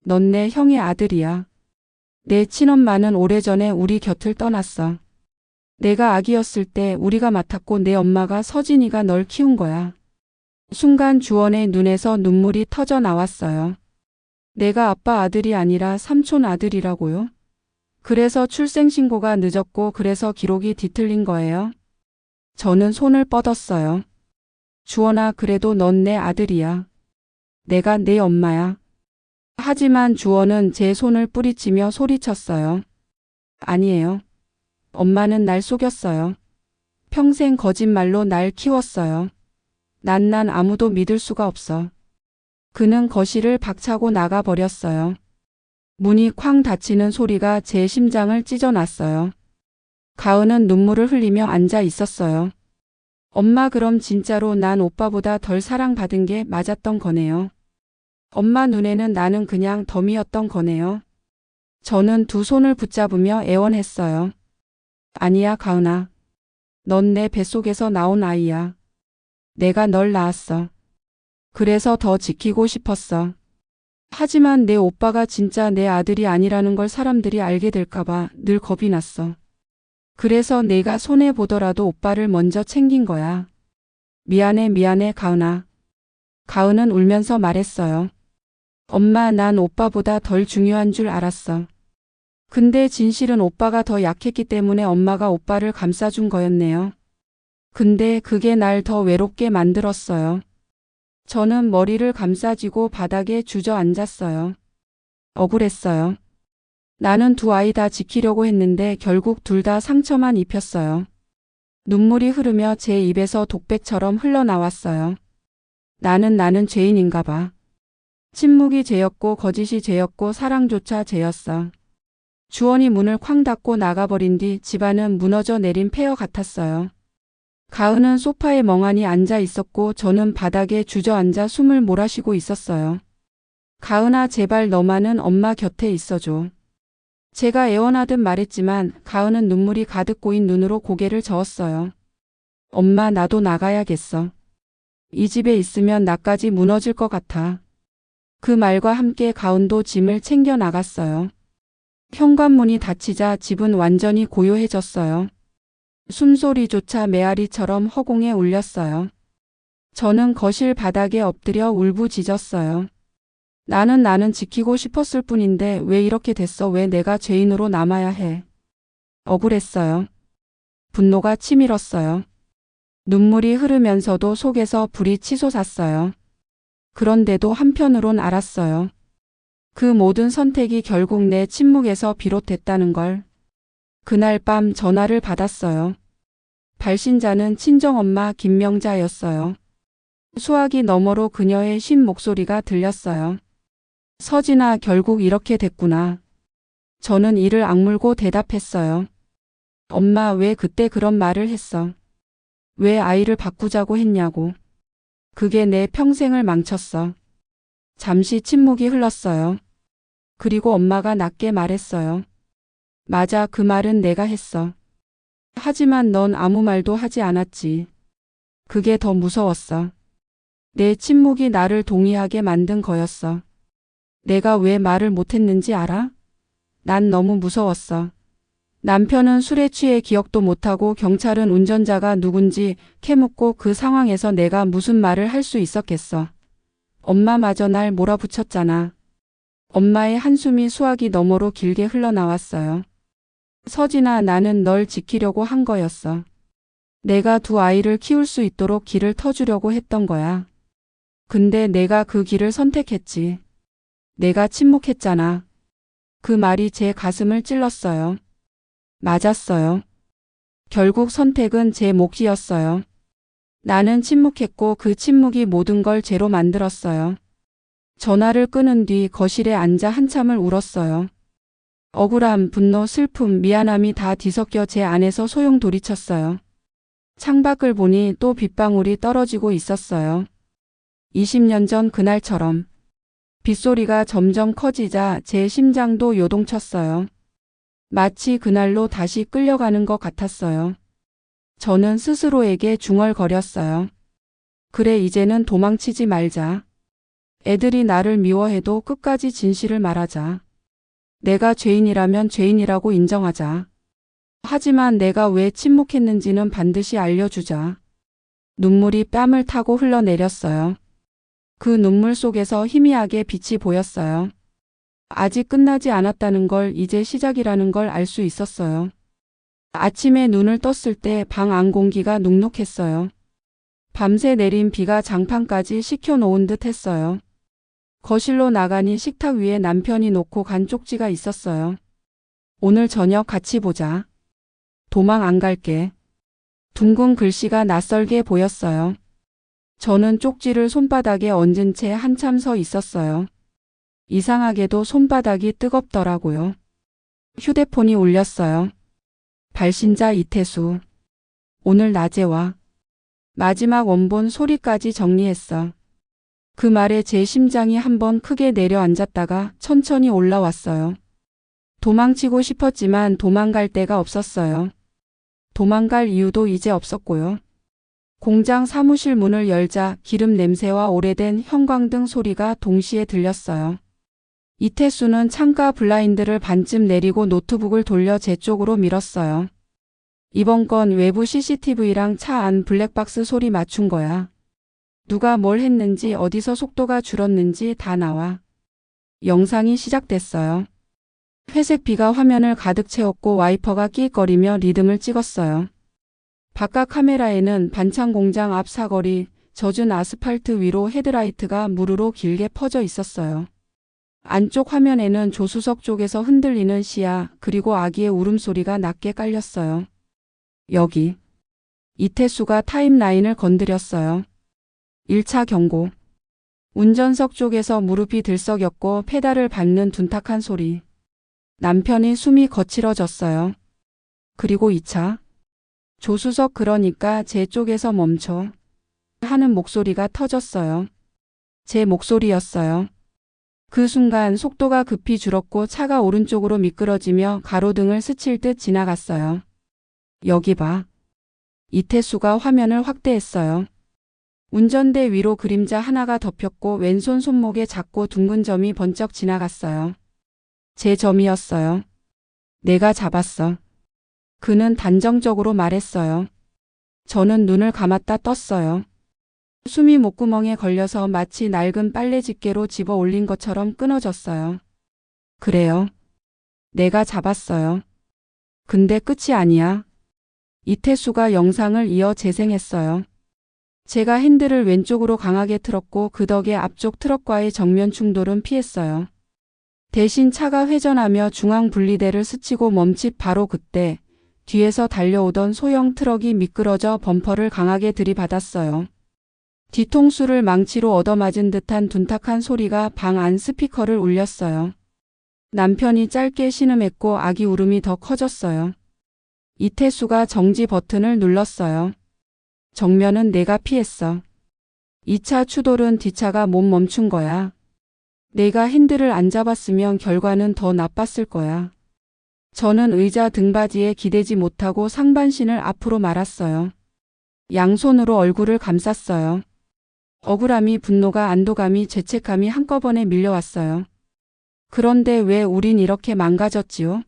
넌 내 형의 아들이야. 내 친엄마는 오래전에 우리 곁을 떠났어. 내가 아기였을 때 우리가 맡았고 내 엄마가 서진이가 널 키운 거야. 순간 주원의 눈에서 눈물이 터져 나왔어요. 내가 아빠 아들이 아니라 삼촌 아들이라고요? 그래서 출생신고가 늦었고 그래서 기록이 뒤틀린 거예요? 저는 손을 뻗었어요. 주원아, 그래도 넌 내 아들이야. 내가 내 엄마야. 하지만 주원은 제 손을 뿌리치며 소리쳤어요. 아니에요. 엄마는 날 속였어요. 평생 거짓말로 날 키웠어요. 난 아무도 믿을 수가 없어. 그는 거실을 박차고 나가버렸어요. 문이 쾅 닫히는 소리가 제 심장을 찢어놨어요. 가은은 눈물을 흘리며 앉아 있었어요. 엄마, 그럼 진짜로 난 오빠보다 덜 사랑받은 게 맞았던 거네요. 엄마 눈에는 나는 그냥 덤이었던 거네요. 저는 두 손을 붙잡으며 애원했어요. 아니야, 가은아. 넌 내 뱃속에서 나온 아이야. 내가 널 낳았어. 그래서 더 지키고 싶었어. 하지만 내 오빠가 진짜 내 아들이 아니라는 걸 사람들이 알게 될까봐 늘 겁이 났어. 그래서 내가 손해보더라도 오빠를 먼저 챙긴 거야. 미안해, 가은아. 가은은 울면서 말했어요. 엄마, 난 오빠보다 덜 중요한 줄 알았어. 근데 진실은 오빠가 더 약했기 때문에 엄마가 오빠를 감싸준 거였네요. 근데 그게 날 더 외롭게 만들었어요. 저는 머리를 감싸쥐고 바닥에 주저앉았어요. 억울했어요. 나는 두 아이 다 지키려고 했는데 결국 둘 다 상처만 입혔어요. 눈물이 흐르며 제 입에서 독백처럼 흘러나왔어요. 나는 죄인인가 봐. 침묵이 죄였고 거짓이 죄였고 사랑조차 죄였어. 주원이 문을 쾅 닫고 나가버린 뒤 집안은 무너져 내린 폐허 같았어요. 가은은 소파에 멍하니 앉아 있었고 저는 바닥에 주저앉아 숨을 몰아쉬고 있었어요. 가은아, 제발 너만은 엄마 곁에 있어줘. 제가 애원하듯 말했지만 가은은 눈물이 가득 고인 눈으로 고개를 저었어요. 엄마, 나도 나가야겠어. 이 집에 있으면 나까지 무너질 것 같아. 그 말과 함께 가은도 짐을 챙겨 나갔어요. 현관문이 닫히자 집은 완전히 고요해졌어요. 숨소리조차 메아리처럼 허공에 울렸어요. 저는 거실 바닥에 엎드려 울부짖었어요. 나는 지키고 싶었을 뿐인데 왜 이렇게 됐어? 왜 내가 죄인으로 남아야 해? 억울했어요. 분노가 치밀었어요. 눈물이 흐르면서도 속에서 불이 치솟았어요. 그런데도 한편으론 알았어요. 그 모든 선택이 결국 내 침묵에서 비롯됐다는 걸. 그날 밤 전화를 받았어요. 발신자는 친정엄마 김명자였어요. 수화기 너머로 그녀의 쉰 목소리가 들렸어요. 서진아, 결국 이렇게 됐구나. 저는 이를 악물고 대답했어요. 엄마, 왜 그때 그런 말을 했어? 왜 아이를 바꾸자고 했냐고. 그게 내 평생을 망쳤어. 잠시 침묵이 흘렀어요. 그리고 엄마가 낮게 말했어요. 맞아, 그 말은 내가 했어. 하지만 넌 아무 말도 하지 않았지. 그게 더 무서웠어. 내 침묵이 나를 동의하게 만든 거였어. 내가 왜 말을 못했는지 알아? 난 너무 무서웠어. 남편은 술에 취해 기억도 못하고 경찰은 운전자가 누군지 캐묻고 그 상황에서 내가 무슨 말을 할 수 있었겠어. 엄마마저 날 몰아붙였잖아. 엄마의 한숨이 수화기 너머로 길게 흘러나왔어요. 서진아, 나는 널 지키려고 한 거였어. 내가 두 아이를 키울 수 있도록 길을 터주려고 했던 거야. 근데 내가 그 길을 선택했지. 내가 침묵했잖아. 그 말이 제 가슴을 찔렀어요. 맞았어요. 결국 선택은 제 몫이었어요. 나는 침묵했고 그 침묵이 모든 걸 죄로 만들었어요. 전화를 끊은 뒤 거실에 앉아 한참을 울었어요. 억울함, 분노, 슬픔, 미안함이 다 뒤섞여 제 안에서 소용돌이쳤어요. 창밖을 보니 또 빗방울이 떨어지고 있었어요. 20년 전 그날처럼. 빗소리가 점점 커지자 제 심장도 요동쳤어요. 마치 그날로 다시 끌려가는 것 같았어요. 저는 스스로에게 중얼거렸어요. 그래, 이제는 도망치지 말자. 애들이 나를 미워해도 끝까지 진실을 말하자. 내가 죄인이라면 죄인이라고 인정하자. 하지만 내가 왜 침묵했는지는 반드시 알려주자. 눈물이 뺨을 타고 흘러내렸어요. 그 눈물 속에서 희미하게 빛이 보였어요. 아직 끝나지 않았다는 걸, 이제 시작이라는 걸 알 수 있었어요. 아침에 눈을 떴을 때 방 안 공기가 눅눅했어요. 밤새 내린 비가 장판까지 식혀놓은 듯 했어요. 거실로 나가니 식탁 위에 남편이 놓고 간 쪽지가 있었어요. 오늘 저녁 같이 보자. 도망 안 갈게. 둥근 글씨가 낯설게 보였어요. 저는 쪽지를 손바닥에 얹은 채 한참 서 있었어요. 이상하게도 손바닥이 뜨겁더라고요. 휴대폰이 울렸어요. 발신자 이태수. 오늘 낮에 와. 마지막 원본 소리까지 정리했어. 그 말에 제 심장이 한번 크게 내려앉았다가 천천히 올라왔어요. 도망치고 싶었지만 도망갈 데가 없었어요. 도망갈 이유도 이제 없었고요. 공장 사무실 문을 열자 기름 냄새와 오래된 형광등 소리가 동시에 들렸어요. 이태수는 창가 블라인드를 반쯤 내리고 노트북을 돌려 제 쪽으로 밀었어요. 이번 건 외부 CCTV랑 차 안 블랙박스 소리 맞춘 거야. 누가 뭘 했는지, 어디서 속도가 줄었는지 다 나와. 영상이 시작됐어요. 회색 비가 화면을 가득 채웠고 와이퍼가 낄거리며 리듬을 찍었어요. 바깥 카메라에는 반창 공장 앞 사거리, 젖은 아스팔트 위로 헤드라이트가 무르로 길게 퍼져 있었어요. 안쪽 화면에는 조수석 쪽에서 흔들리는 시야, 그리고 아기의 울음소리가 낮게 깔렸어요. 여기. 이태수가 타임라인을 건드렸어요. 1차 경고. 운전석 쪽에서 무릎이 들썩였고 페달을 밟는 둔탁한 소리. 남편이 숨이 거칠어졌어요. 그리고 2차. 조수석, 그러니까 제 쪽에서 멈춰. 하는 목소리가 터졌어요. 제 목소리였어요. 그 순간 속도가 급히 줄었고 차가 오른쪽으로 미끄러지며 가로등을 스칠 듯 지나갔어요. 여기 봐. 이태수가 화면을 확대했어요. 운전대 위로 그림자 하나가 덮였고 왼손 손목에 작고 둥근 점이 번쩍 지나갔어요. 제 점이었어요. 내가 잡았어. 그는 단정적으로 말했어요. 저는 눈을 감았다 떴어요. 숨이 목구멍에 걸려서 마치 낡은 빨래 집게로 집어 올린 것처럼 끊어졌어요. 그래요. 내가 잡았어요. 근데 끝이 아니야. 이태수가 영상을 이어 재생했어요. 제가 핸들을 왼쪽으로 강하게 틀었고 그 덕에 앞쪽 트럭과의 정면 충돌은 피했어요. 대신 차가 회전하며 중앙 분리대를 스치고 멈칫 바로 그때 뒤에서 달려오던 소형 트럭이 미끄러져 범퍼를 강하게 들이받았어요. 뒤통수를 망치로 얻어맞은 듯한 둔탁한 소리가 방 안 스피커를 울렸어요. 남편이 짧게 신음했고 아기 울음이 더 커졌어요. 이태수가 정지 버튼을 눌렀어요. 정면은 내가 피했어. 2차 추돌은 뒷차가 못 멈춘 거야. 내가 핸들을 안 잡았으면 결과는 더 나빴을 거야. 저는 의자 등받이에 기대지 못하고 상반신을 앞으로 말았어요. 양손으로 얼굴을 감쌌어요. 억울함이, 분노가, 안도감이, 죄책감이 한꺼번에 밀려왔어요. 그런데 왜 우린 이렇게 망가졌지요?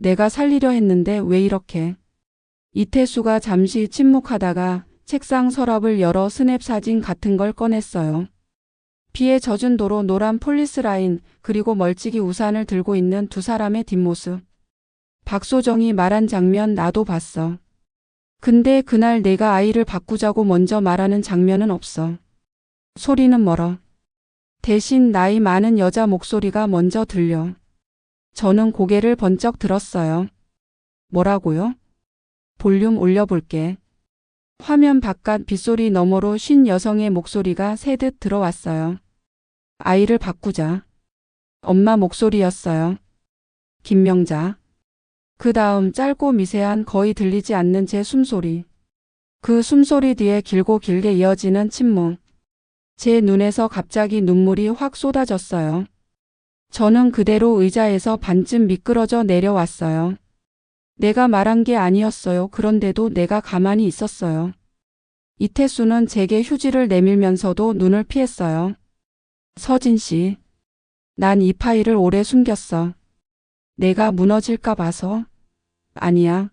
내가 살리려 했는데 왜 이렇게. 이태수가 잠시 침묵하다가 책상 서랍을 열어 스냅 사진 같은 걸 꺼냈어요. 비에 젖은 도로, 노란 폴리스 라인, 그리고 멀찍이 우산을 들고 있는 두 사람의 뒷모습. 박소정이 말한 장면 나도 봤어. 근데 그날 내가 아이를 바꾸자고 먼저 말하는 장면은 없어. 소리는 멀어. 대신 나이 많은 여자 목소리가 먼저 들려. 저는 고개를 번쩍 들었어요. 뭐라고요? 볼륨 올려볼게. 화면 바깥 빗소리 너머로 쉰 여성의 목소리가 새듯 들어왔어요. 아이를 바꾸자. 엄마 목소리였어요. 김명자. 그 다음 짧고 미세한 거의 들리지 않는 제 숨소리. 그 숨소리 뒤에 길고 길게 이어지는 침묵. 제 눈에서 갑자기 눈물이 확 쏟아졌어요. 저는 그대로 의자에서 반쯤 미끄러져 내려왔어요. 내가 말한 게 아니었어요. 그런데도 내가 가만히 있었어요. 이태수는 제게 휴지를 내밀면서도 눈을 피했어요. 서진 씨. 난 이 파일을 오래 숨겼어. 내가 무너질까 봐서? 아니야.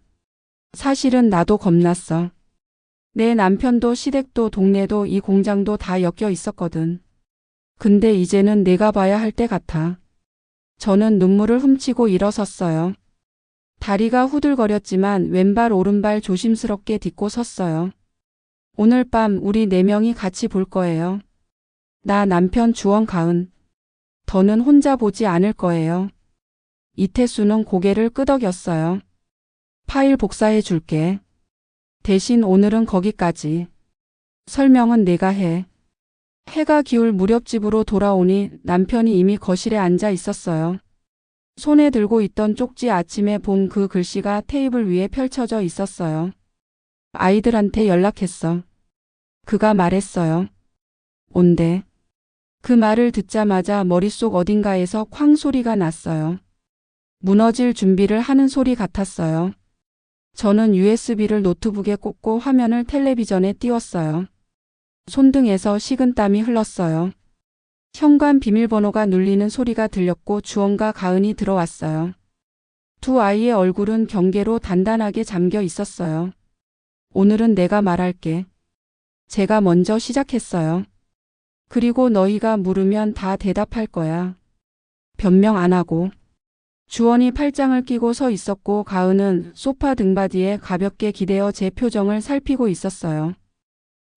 사실은 나도 겁났어. 내 남편도 시댁도 동네도 이 공장도 다 엮여 있었거든. 근데 이제는 내가 봐야 할 때 같아. 저는 눈물을 훔치고 일어섰어요. 다리가 후들거렸지만 왼발 오른발 조심스럽게 딛고 섰어요. 오늘 밤 우리 4명이 같이 볼 거예요. 나 남편 주원 가은. 더는 혼자 보지 않을 거예요. 이태수는 고개를 끄덕였어요. 파일 복사해 줄게. 대신 오늘은 거기까지. 설명은 내가 해. 해가 기울 무렵 집으로 돌아오니 남편이 이미 거실에 앉아 있었어요. 손에 들고 있던 쪽지, 아침에 본 그 글씨가 테이블 위에 펼쳐져 있었어요. 아이들한테 연락했어. 그가 말했어요. 온대. 그 말을 듣자마자 머릿속 어딘가에서 쾅 소리가 났어요. 무너질 준비를 하는 소리 같았어요. 저는 USB를 노트북에 꽂고 화면을 텔레비전에 띄웠어요. 손등에서 식은땀이 흘렀어요. 현관 비밀번호가 눌리는 소리가 들렸고 주원과 가은이 들어왔어요. 두 아이의 얼굴은 경계로 단단하게 잠겨 있었어요. 오늘은 내가 말할게. 제가 먼저 시작했어요. 그리고 너희가 물으면 다 대답할 거야. 변명 안 하고. 주원이 팔짱을 끼고 서 있었고 가은은 소파 등받이에 가볍게 기대어 제 표정을 살피고 있었어요.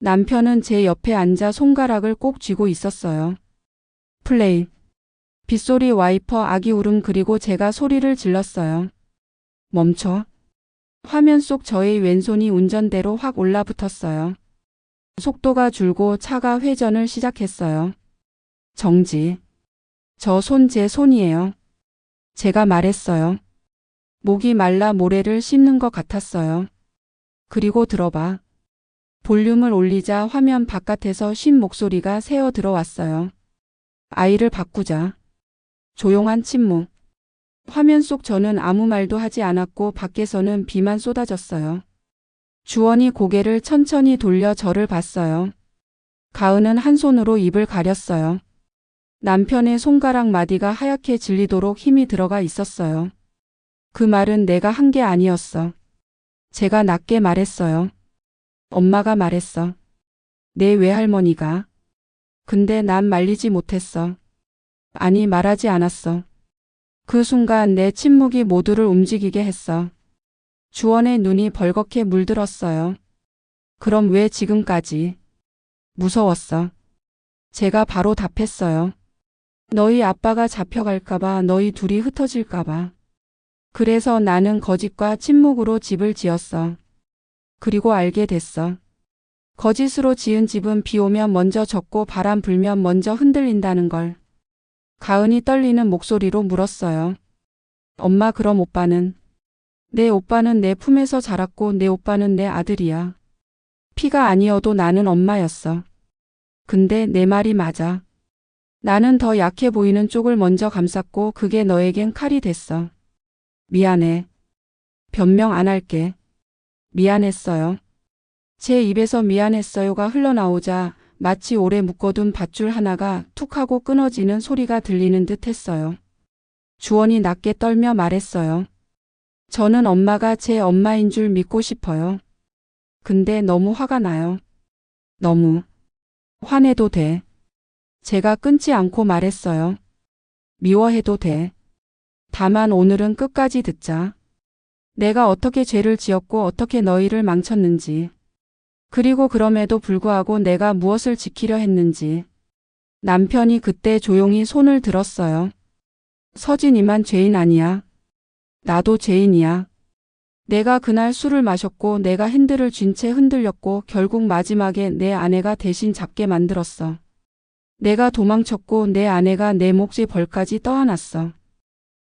남편은 제 옆에 앉아 손가락을 꼭 쥐고 있었어요. 플레이. 빗소리, 와이퍼, 아기 울음, 그리고 제가 소리를 질렀어요. 멈춰. 화면 속 저의 왼손이 운전대로 확 올라붙었어요. 속도가 줄고 차가 회전을 시작했어요. 정지. 저 손 제 손이에요. 제가 말했어요. 목이 말라 모래를 씹는 것 같았어요. 그리고 들어봐. 볼륨을 올리자 화면 바깥에서 쉰 목소리가 새어 들어왔어요. 아이를 바꾸자. 조용한 침묵. 화면 속 저는 아무 말도 하지 않았고 밖에서는 비만 쏟아졌어요. 주원이 고개를 천천히 돌려 저를 봤어요. 가은은 한 손으로 입을 가렸어요. 남편의 손가락 마디가 하얗게 질리도록 힘이 들어가 있었어요. 그 말은 내가 한 게 아니었어. 제가 낮게 말했어요. 엄마가 말했어. 내 외할머니가. 근데 난 말리지 못했어. 아니, 말하지 않았어. 그 순간 내 침묵이 모두를 움직이게 했어. 주원의 눈이 벌겋게 물들었어요. 그럼 왜 지금까지? 무서웠어. 제가 바로 답했어요. 너희 아빠가 잡혀갈까봐, 너희 둘이 흩어질까봐. 그래서 나는 거짓과 침묵으로 집을 지었어. 그리고 알게 됐어. 거짓으로 지은 집은 비 오면 먼저 젖고 바람 불면 먼저 흔들린다는 걸. 가은이 떨리는 목소리로 물었어요. 엄마, 그럼 오빠는? 내 오빠는 내 품에서 자랐고 내 오빠는 내 아들이야. 피가 아니어도 나는 엄마였어. 근데 내 말이 맞아. 나는 더 약해 보이는 쪽을 먼저 감쌌고 그게 너에겐 칼이 됐어. 미안해. 변명 안 할게. 미안했어요. 제 입에서 미안했어요가 흘러나오자 마치 오래 묶어둔 밧줄 하나가 툭 하고 끊어지는 소리가 들리는 듯 했어요. 주원이 낮게 떨며 말했어요. 저는 엄마가 제 엄마인 줄 믿고 싶어요. 근데 너무 화가 나요. 너무. 화내도 돼. 제가 끊지 않고 말했어요. 미워해도 돼. 다만 오늘은 끝까지 듣자. 내가 어떻게 죄를 지었고 어떻게 너희를 망쳤는지. 그리고 그럼에도 불구하고 내가 무엇을 지키려 했는지. 남편이 그때 조용히 손을 들었어요. 서진이만 죄인 아니야. 나도 죄인이야. 내가 그날 술을 마셨고 내가 핸들을 쥔 채 흔들렸고 결국 마지막에 내 아내가 대신 잡게 만들었어. 내가 도망쳤고 내 아내가 내 몫의 벌까지 떠안았어.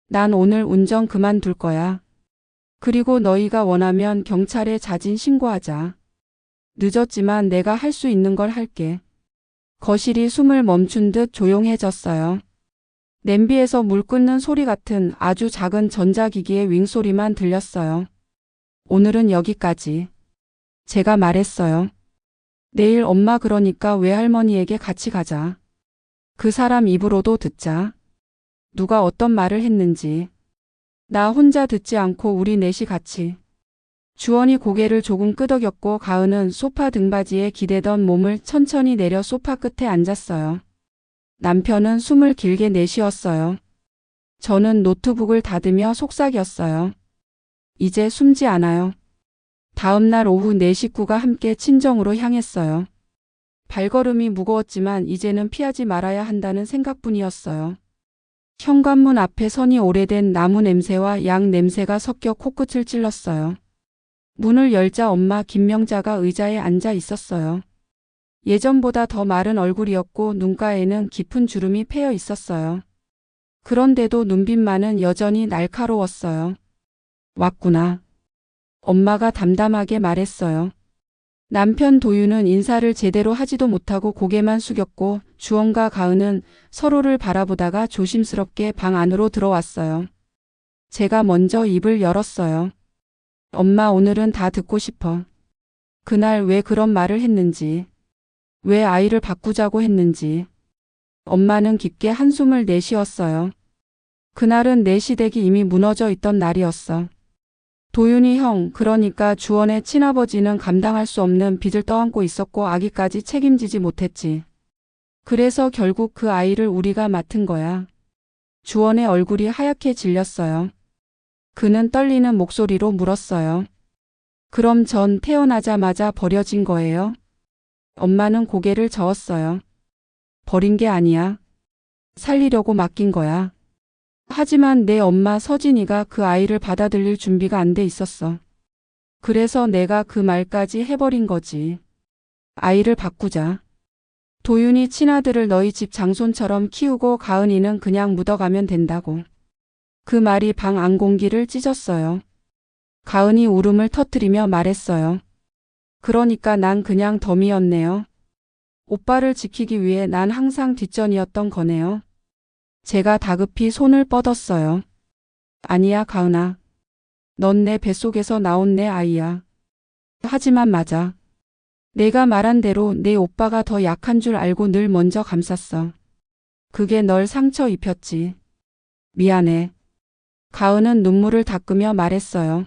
난 오늘 운전 그만둘 거야. 그리고 너희가 원하면 경찰에 자진 신고하자. 늦었지만 내가 할 수 있는 걸 할게. 거실이 숨을 멈춘 듯 조용해졌어요. 냄비에서 물 끓는 소리 같은 아주 작은 전자기기의 윙소리만 들렸어요. 오늘은 여기까지. 제가 말했어요. 내일 엄마 그러니까 외할머니에게 같이 가자. 그 사람 입으로도 듣자. 누가 어떤 말을 했는지. 나 혼자 듣지 않고 우리 넷이 같이. 주원이 고개를 조금 끄덕였고 가은은 소파 등받이에 기대던 몸을 천천히 내려 소파 끝에 앉았어요. 남편은 숨을 길게 내쉬었어요. 저는 노트북을 닫으며 속삭였어요. 이제 숨지 않아요. 다음 날 오후 네 식구가 함께 친정으로 향했어요. 발걸음이 무거웠지만 이제는 피하지 말아야 한다는 생각뿐이었어요. 현관문 앞에 선이 오래된 나무 냄새와 양 냄새가 섞여 코끝을 찔렀어요. 문을 열자 엄마 김명자가 의자에 앉아 있었어요. 예전보다 더 마른 얼굴이었고 눈가에는 깊은 주름이 패여 있었어요. 그런데도 눈빛만은 여전히 날카로웠어요. 왔구나. 엄마가 담담하게 말했어요. 남편 도윤은 인사를 제대로 하지도 못하고 고개만 숙였고 주원과 가은은 서로를 바라보다가 조심스럽게 방 안으로 들어왔어요. 제가 먼저 입을 열었어요. 엄마 오늘은 다 듣고 싶어. 그날 왜 그런 말을 했는지. 왜 아이를 바꾸자고 했는지. 엄마는 깊게 한숨을 내쉬었어요. 그날은 내 시댁이 이미 무너져 있던 날이었어. 도윤이 형, 그러니까 주원의 친아버지는 감당할 수 없는 빚을 떠안고 있었고 아기까지 책임지지 못했지. 그래서 결국 그 아이를 우리가 맡은 거야. 주원의 얼굴이 하얗게 질렸어요. 그는 떨리는 목소리로 물었어요. 그럼 전 태어나자마자 버려진 거예요? 엄마는 고개를 저었어요. 버린 게 아니야. 살리려고 맡긴 거야. 하지만 내 엄마 서진이가 그 아이를 받아들일 준비가 안 돼 있었어. 그래서 내가 그 말까지 해버린 거지. 아이를 바꾸자. 도윤이 친아들을 너희 집 장손처럼 키우고 가은이는 그냥 묻어가면 된다고. 그 말이 방 안 공기를 찢었어요. 가은이 울음을 터뜨리며 말했어요. 그러니까 난 그냥 덤이었네요. 오빠를 지키기 위해 난 항상 뒷전이었던 거네요. 제가 다급히 손을 뻗었어요. 아니야, 가은아. 넌 내 뱃속에서 나온 내 아이야. 하지만 맞아. 내가 말한 대로 내 오빠가 더 약한 줄 알고 늘 먼저 감쌌어. 그게 널 상처 입혔지. 미안해. 가은은 눈물을 닦으며 말했어요.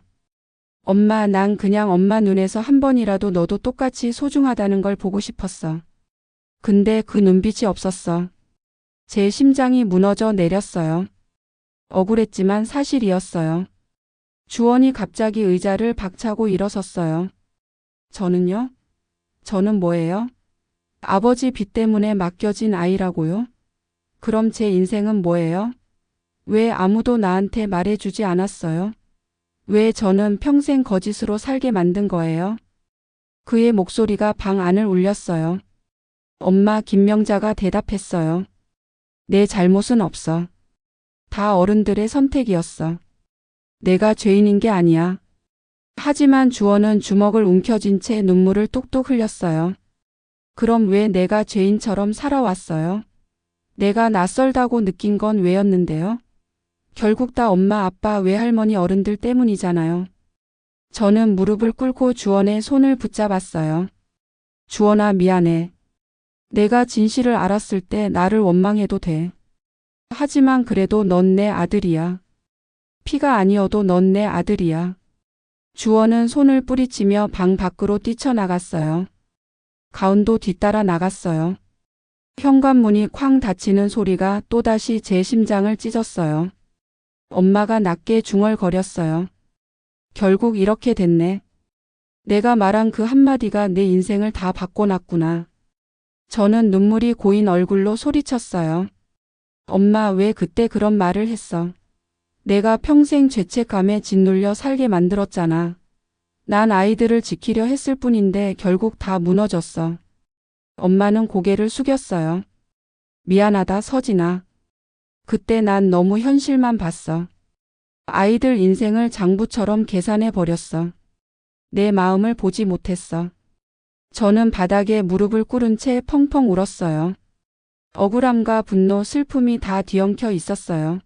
엄마, 난 그냥 엄마 눈에서 한 번이라도 너도 똑같이 소중하다는 걸 보고 싶었어. 근데 그 눈빛이 없었어. 제 심장이 무너져 내렸어요. 억울했지만 사실이었어요. 주원이 갑자기 의자를 박차고 일어섰어요. 저는요? 저는 뭐예요? 아버지 빚 때문에 맡겨진 아이라고요? 그럼 제 인생은 뭐예요? 왜 아무도 나한테 말해주지 않았어요? 왜 저는 평생 거짓으로 살게 만든 거예요? 그의 목소리가 방 안을 울렸어요. 엄마 김명자가 대답했어요. 내 잘못은 없어. 다 어른들의 선택이었어. 내가 죄인인 게 아니야. 하지만 주원은 주먹을 움켜쥔 채 눈물을 뚝뚝 흘렸어요. 그럼 왜 내가 죄인처럼 살아왔어요? 내가 낯설다고 느낀 건 왜였는데요? 결국 다 엄마, 아빠, 외할머니 어른들 때문이잖아요. 저는 무릎을 꿇고 주원의 손을 붙잡았어요. 주원아, 미안해. 내가 진실을 알았을 때 나를 원망해도 돼. 하지만 그래도 넌 내 아들이야. 피가 아니어도 넌 내 아들이야. 주원은 손을 뿌리치며 방 밖으로 뛰쳐나갔어요. 가은도 뒤따라 나갔어요. 현관문이 쾅 닫히는 소리가 또다시 제 심장을 찢었어요. 엄마가 낮게 중얼거렸어요. 결국 이렇게 됐네. 내가 말한 그 한마디가 내 인생을 다 바꿔놨구나. 저는 눈물이 고인 얼굴로 소리쳤어요. 엄마, 왜 그때 그런 말을 했어? 내가 평생 죄책감에 짓눌려 살게 만들었잖아. 난 아이들을 지키려 했을 뿐인데 결국 다 무너졌어. 엄마는 고개를 숙였어요. 미안하다, 서진아. 그때 난 너무 현실만 봤어. 아이들 인생을 장부처럼 계산해 버렸어. 내 마음을 보지 못했어. 저는 바닥에 무릎을 꿇은 채 펑펑 울었어요. 억울함과 분노, 슬픔이 다 뒤엉켜 있었어요.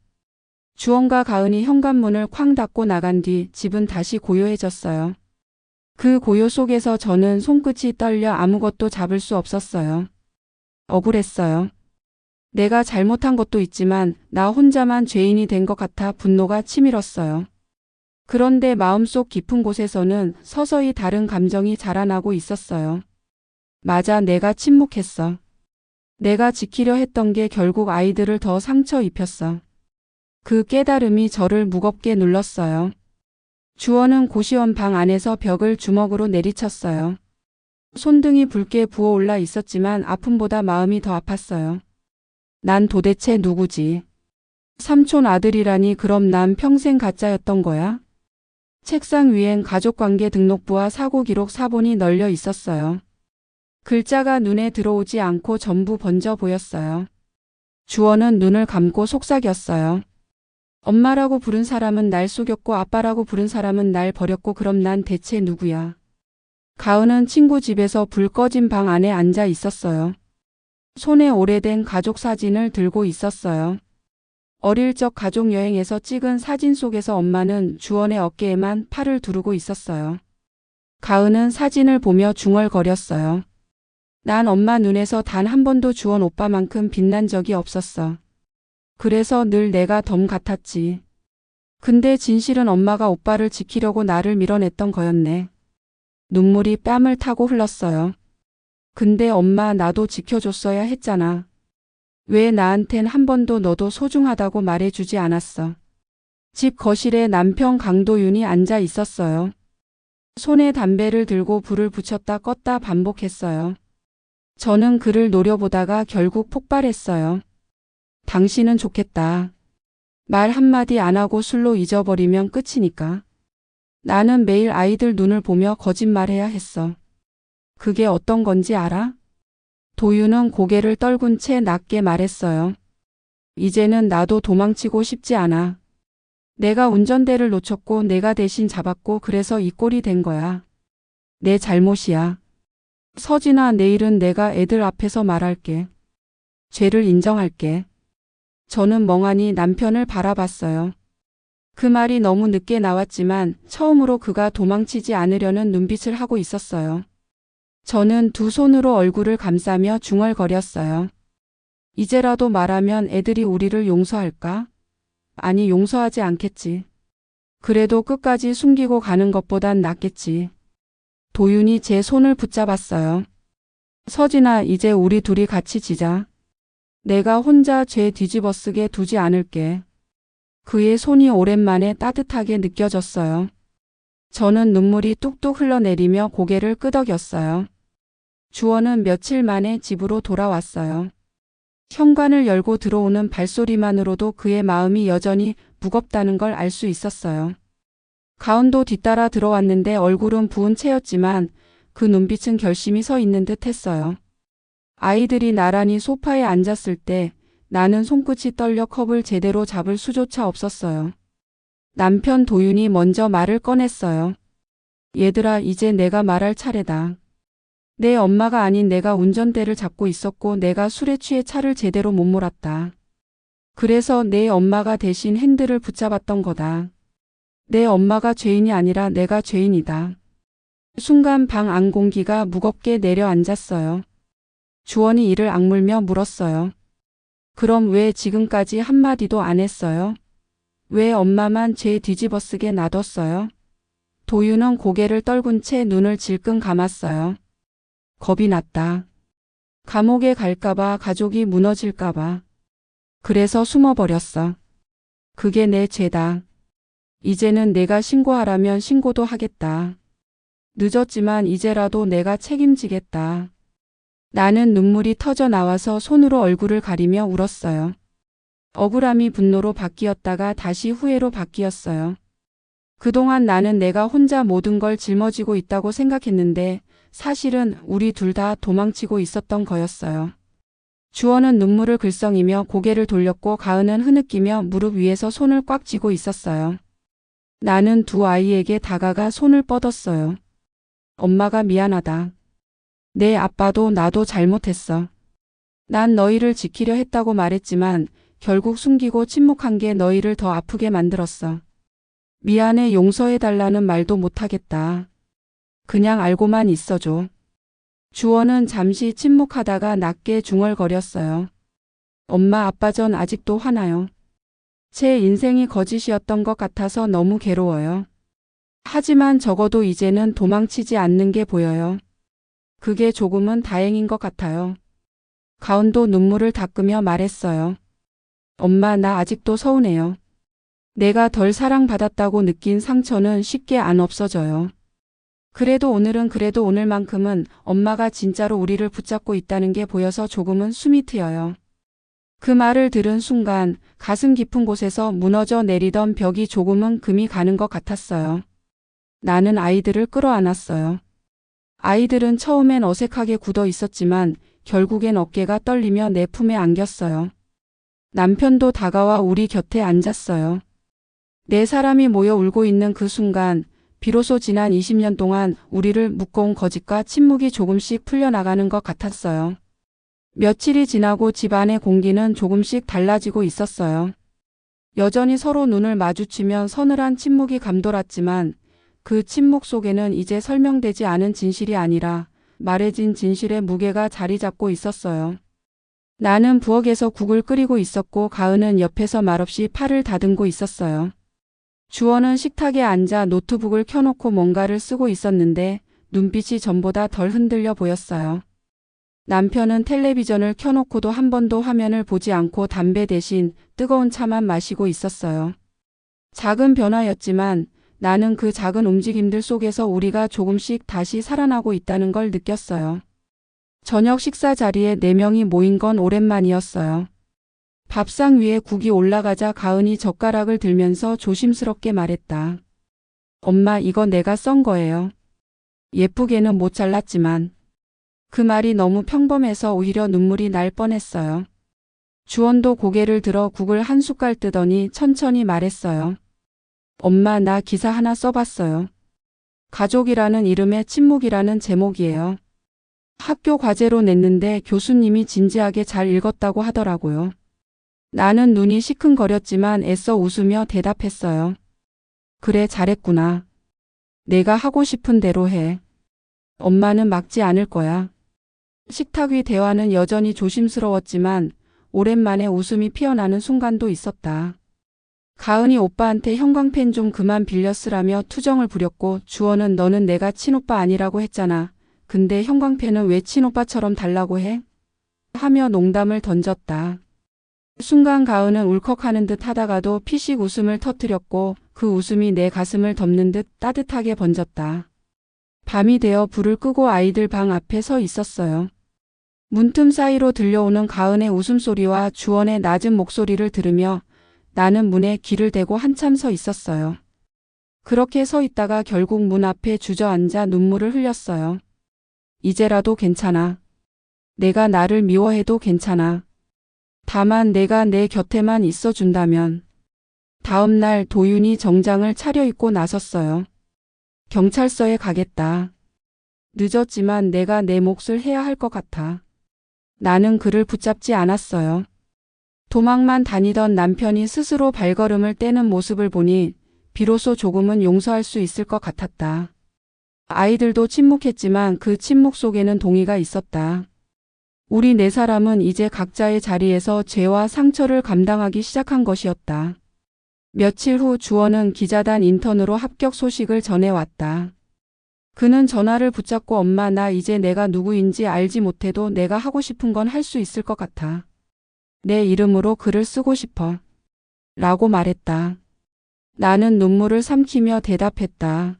주원과 가은이 현관문을 쾅 닫고 나간 뒤 집은 다시 고요해졌어요. 그 고요 속에서 저는 손끝이 떨려 아무것도 잡을 수 없었어요. 억울했어요. 내가 잘못한 것도 있지만 나 혼자만 죄인이 된 것 같아 분노가 치밀었어요. 그런데 마음속 깊은 곳에서는 서서히 다른 감정이 자라나고 있었어요. 맞아, 내가 침묵했어. 내가 지키려 했던 게 결국 아이들을 더 상처 입혔어. 그 깨달음이 저를 무겁게 눌렀어요. 주원은 고시원 방 안에서 벽을 주먹으로 내리쳤어요. 손등이 붉게 부어올라 있었지만 아픔보다 마음이 더 아팠어요. 난 도대체 누구지? 삼촌 아들이라니 그럼 난 평생 가짜였던 거야? 책상 위엔 가족관계 등록부와 사고기록 사본이 널려 있었어요. 글자가 눈에 들어오지 않고 전부 번져 보였어요. 주원은 눈을 감고 속삭였어요. 엄마라고 부른 사람은 날 속였고 아빠라고 부른 사람은 날 버렸고 그럼 난 대체 누구야? 가은은 친구 집에서 불 꺼진 방 안에 앉아 있었어요. 손에 오래된 가족 사진을 들고 있었어요. 어릴 적 가족 여행에서 찍은 사진 속에서 엄마는 주원의 어깨에만 팔을 두르고 있었어요. 가은은 사진을 보며 중얼거렸어요. 난 엄마 눈에서 단 한 번도 주원 오빠만큼 빛난 적이 없었어. 그래서 늘 내가 덤 같았지. 근데 진실은 엄마가 오빠를 지키려고 나를 밀어냈던 거였네. 눈물이 뺨을 타고 흘렀어요. 근데 엄마, 나도 지켜줬어야 했잖아. 왜 나한텐 한 번도 너도 소중하다고 말해주지 않았어? 집 거실에 남편 강도윤이 앉아 있었어요. 손에 담배를 들고 불을 붙였다 껐다 반복했어요. 저는 그를 노려보다가 결국 폭발했어요. 당신은 좋겠다. 말 한마디 안 하고 술로 잊어버리면 끝이니까. 나는 매일 아이들 눈을 보며 거짓말해야 했어. 그게 어떤 건지 알아? 도윤은 고개를 떨군 채 낮게 말했어요. 이제는 나도 도망치고 싶지 않아. 내가 운전대를 놓쳤고 내가 대신 잡았고 그래서 이 꼴이 된 거야. 내 잘못이야. 서진아, 내일은 내가 애들 앞에서 말할게. 죄를 인정할게. 저는 멍하니 남편을 바라봤어요. 그 말이 너무 늦게 나왔지만 처음으로 그가 도망치지 않으려는 눈빛을 하고 있었어요. 저는 두 손으로 얼굴을 감싸며 중얼거렸어요. 이제라도 말하면 애들이 우리를 용서할까? 아니, 용서하지 않겠지. 그래도 끝까지 숨기고 가는 것보단 낫겠지. 도윤이 제 손을 붙잡았어요. 서진아, 이제 우리 둘이 같이 지자. 내가 혼자 죄 뒤집어쓰게 두지 않을게. 그의 손이 오랜만에 따뜻하게 느껴졌어요. 저는 눈물이 뚝뚝 흘러내리며 고개를 끄덕였어요. 주원은 며칠 만에 집으로 돌아왔어요. 현관을 열고 들어오는 발소리만으로도 그의 마음이 여전히 무겁다는 걸 알 수 있었어요. 가은도 뒤따라 들어왔는데 얼굴은 부은 채였지만 그 눈빛은 결심이 서 있는 듯 했어요. 아이들이 나란히 소파에 앉았을 때 나는 손끝이 떨려 컵을 제대로 잡을 수조차 없었어요. 남편 도윤이 먼저 말을 꺼냈어요. 얘들아, 이제 내가 말할 차례다. 내 엄마가 아닌 내가 운전대를 잡고 있었고 내가 술에 취해 차를 제대로 못 몰았다. 그래서 내 엄마가 대신 핸들을 붙잡았던 거다. 내 엄마가 죄인이 아니라 내가 죄인이다. 순간 방 안 공기가 무겁게 내려앉았어요. 주원이 이를 악물며 물었어요. 그럼 왜 지금까지 한마디도 안 했어요? 왜 엄마만 죄 뒤집어쓰게 놔뒀어요? 도윤은 고개를 떨군 채 눈을 질끈 감았어요. 겁이 났다. 감옥에 갈까봐, 가족이 무너질까봐. 그래서 숨어버렸어. 그게 내 죄다. 이제는 내가 신고하라면 신고도 하겠다. 늦었지만 이제라도 내가 책임지겠다. 나는 눈물이 터져 나와서 손으로 얼굴을 가리며 울었어요. 억울함이 분노로 바뀌었다가 다시 후회로 바뀌었어요. 그동안 나는 내가 혼자 모든 걸 짊어지고 있다고 생각했는데 사실은 우리 둘 다 도망치고 있었던 거였어요. 주원은 눈물을 글썽이며 고개를 돌렸고 가은은 흐느끼며 무릎 위에서 손을 꽉 쥐고 있었어요. 나는 두 아이에게 다가가 손을 뻗었어요. 엄마가 미안하다. 내 아빠도 나도 잘못했어. 난 너희를 지키려 했다고 말했지만 결국 숨기고 침묵한 게 너희를 더 아프게 만들었어. 미안해, 용서해달라는 말도 못하겠다. 그냥 알고만 있어줘. 주원은 잠시 침묵하다가 낮게 중얼거렸어요. 엄마, 아빠 전 아직도 화나요. 제 인생이 거짓이었던 것 같아서 너무 괴로워요. 하지만 적어도 이제는 도망치지 않는 게 보여요. 그게 조금은 다행인 것 같아요. 가은도 눈물을 닦으며 말했어요. 엄마, 나 아직도 서운해요. 내가 덜 사랑받았다고 느낀 상처는 쉽게 안 없어져요. 그래도 오늘만큼은 엄마가 진짜로 우리를 붙잡고 있다는 게 보여서 조금은 숨이 트여요. 그 말을 들은 순간 가슴 깊은 곳에서 무너져 내리던 벽이 조금은 금이 가는 것 같았어요. 나는 아이들을 끌어안았어요. 아이들은 처음엔 어색하게 굳어 있었지만 결국엔 어깨가 떨리며 내 품에 안겼어요. 남편도 다가와 우리 곁에 앉았어요. 네 사람이 모여 울고 있는 그 순간 비로소 지난 20년 동안 우리를 묶어온 거짓과 침묵이 조금씩 풀려나가는 것 같았어요. 며칠이 지나고 집안의 공기는 조금씩 달라지고 있었어요. 여전히 서로 눈을 마주치면 서늘한 침묵이 감돌았지만 그 침묵 속에는 이제 설명되지 않은 진실이 아니라 말해진 진실의 무게가 자리 잡고 있었어요. 나는 부엌에서 국을 끓이고 있었고 가은은 옆에서 말없이 팔을 다듬고 있었어요. 주원은 식탁에 앉아 노트북을 켜놓고 뭔가를 쓰고 있었는데 눈빛이 전보다 덜 흔들려 보였어요. 남편은 텔레비전을 켜놓고도 한 번도 화면을 보지 않고 담배 대신 뜨거운 차만 마시고 있었어요. 작은 변화였지만 나는 그 작은 움직임들 속에서 우리가 조금씩 다시 살아나고 있다는 걸 느꼈어요. 저녁 식사 자리에 4명이 모인 건 오랜만이었어요. 밥상 위에 국이 올라가자 가은이 젓가락을 들면서 조심스럽게 말했다. 엄마, 이거 내가 썬 거예요. 예쁘게는 못 잘랐지만. 그 말이 너무 평범해서 오히려 눈물이 날 뻔했어요. 주원도 고개를 들어 국을 한 숟갈 뜨더니 천천히 말했어요. 엄마, 나 기사 하나 써봤어요. 가족이라는 이름에 침묵이라는 제목이에요. 학교 과제로 냈는데 교수님이 진지하게 잘 읽었다고 하더라고요. 나는 눈이 시큰거렸지만 애써 웃으며 대답했어요. 그래, 잘했구나. 내가 하고 싶은 대로 해. 엄마는 막지 않을 거야. 식탁 위 대화는 여전히 조심스러웠지만 오랜만에 웃음이 피어나는 순간도 있었다. 가은이 오빠한테 형광펜 좀 그만 빌려 쓰라며 투정을 부렸고 주원은 너는 내가 친오빠 아니라고 했잖아. 근데 형광펜은 왜 친오빠처럼 달라고 해? 하며 농담을 던졌다. 순간 가은은 울컥하는 듯 하다가도 피식 웃음을 터뜨렸고 그 웃음이 내 가슴을 덮는 듯 따뜻하게 번졌다. 밤이 되어 불을 끄고 아이들 방 앞에 서 있었어요. 문틈 사이로 들려오는 가은의 웃음소리와 주원의 낮은 목소리를 들으며 나는 문에 귀를 대고 한참 서 있었어요. 그렇게 서 있다가 결국 문 앞에 주저앉아 눈물을 흘렸어요. 이제라도 괜찮아. 내가 나를 미워해도 괜찮아. 다만 내가 내 곁에만 있어준다면. 다음 날 도윤이 정장을 차려입고 나섰어요. 경찰서에 가겠다. 늦었지만 내가 내 몫을 해야 할 것 같아. 나는 그를 붙잡지 않았어요. 도망만 다니던 남편이 스스로 발걸음을 떼는 모습을 보니 비로소 조금은 용서할 수 있을 것 같았다. 아이들도 침묵했지만 그 침묵 속에는 동의가 있었다. 우리 네 사람은 이제 각자의 자리에서 죄와 상처를 감당하기 시작한 것이었다. 며칠 후 주원은 기자단 인턴으로 합격 소식을 전해왔다. 그는 전화를 붙잡고 엄마 나 이제 내가 누구인지 알지 못해도 내가 하고 싶은 건 할 수 있을 것 같아. 내 이름으로 글을 쓰고 싶어. 라고 말했다. 나는 눈물을 삼키며 대답했다.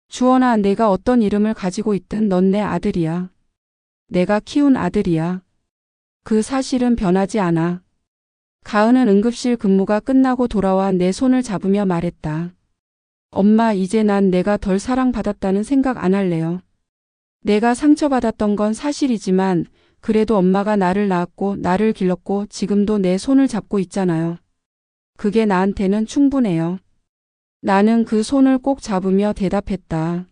주원아, 내가 어떤 이름을 가지고 있든 넌 내 아들이야. 내가 키운 아들이야. 그 사실은 변하지 않아. 가은은 응급실 근무가 끝나고 돌아와 내 손을 잡으며 말했다. 엄마, 이제 난 내가 덜 사랑받았다는 생각 안 할래요. 내가 상처받았던 건 사실이지만 그래도 엄마가 나를 낳았고 나를 길렀고 지금도 내 손을 잡고 있잖아요. 그게 나한테는 충분해요. 나는 그 손을 꼭 잡으며 대답했다.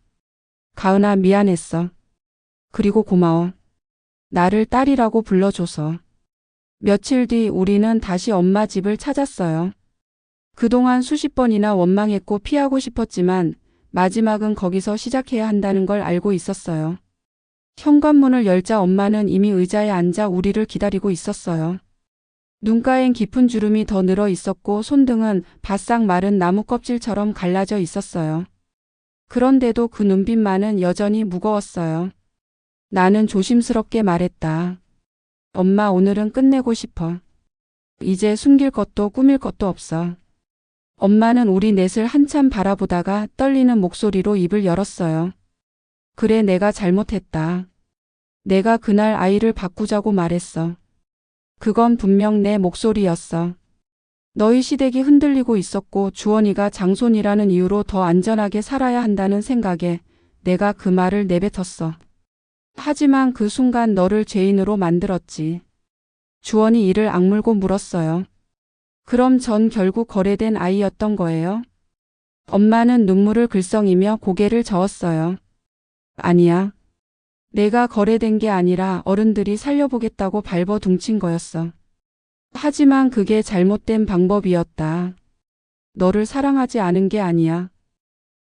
가은아, 미안했어. 그리고 고마워. 나를 딸이라고 불러줘서. 며칠 뒤 우리는 다시 엄마 집을 찾았어요. 그동안 수십 번이나 원망했고 피하고 싶었지만 마지막은 거기서 시작해야 한다는 걸 알고 있었어요. 현관문을 열자 엄마는 이미 의자에 앉아 우리를 기다리고 있었어요. 눈가엔 깊은 주름이 더 늘어 있었고 손등은 바싹 마른 나무 껍질처럼 갈라져 있었어요. 그런데도 그 눈빛만은 여전히 무거웠어요. 나는 조심스럽게 말했다. 엄마, 오늘은 끝내고 싶어. 이제 숨길 것도 꾸밀 것도 없어. 엄마는 우리 넷을 한참 바라보다가 떨리는 목소리로 입을 열었어요. 그래, 내가 잘못했다. 내가 그날 아이를 바꾸자고 말했어. 그건 분명 내 목소리였어. 너희 시댁이 흔들리고 있었고 주원이가 장손이라는 이유로 더 안전하게 살아야 한다는 생각에 내가 그 말을 내뱉었어. 하지만 그 순간 너를 죄인으로 만들었지. 주원이 이를 악물고 물었어요. 그럼 전 결국 거래된 아이였던 거예요? 엄마는 눈물을 글썽이며 고개를 저었어요. 아니야. 내가 거래된 게 아니라 어른들이 살려보겠다고 발버둥친 거였어. 하지만 그게 잘못된 방법이었다. 너를 사랑하지 않은 게 아니야.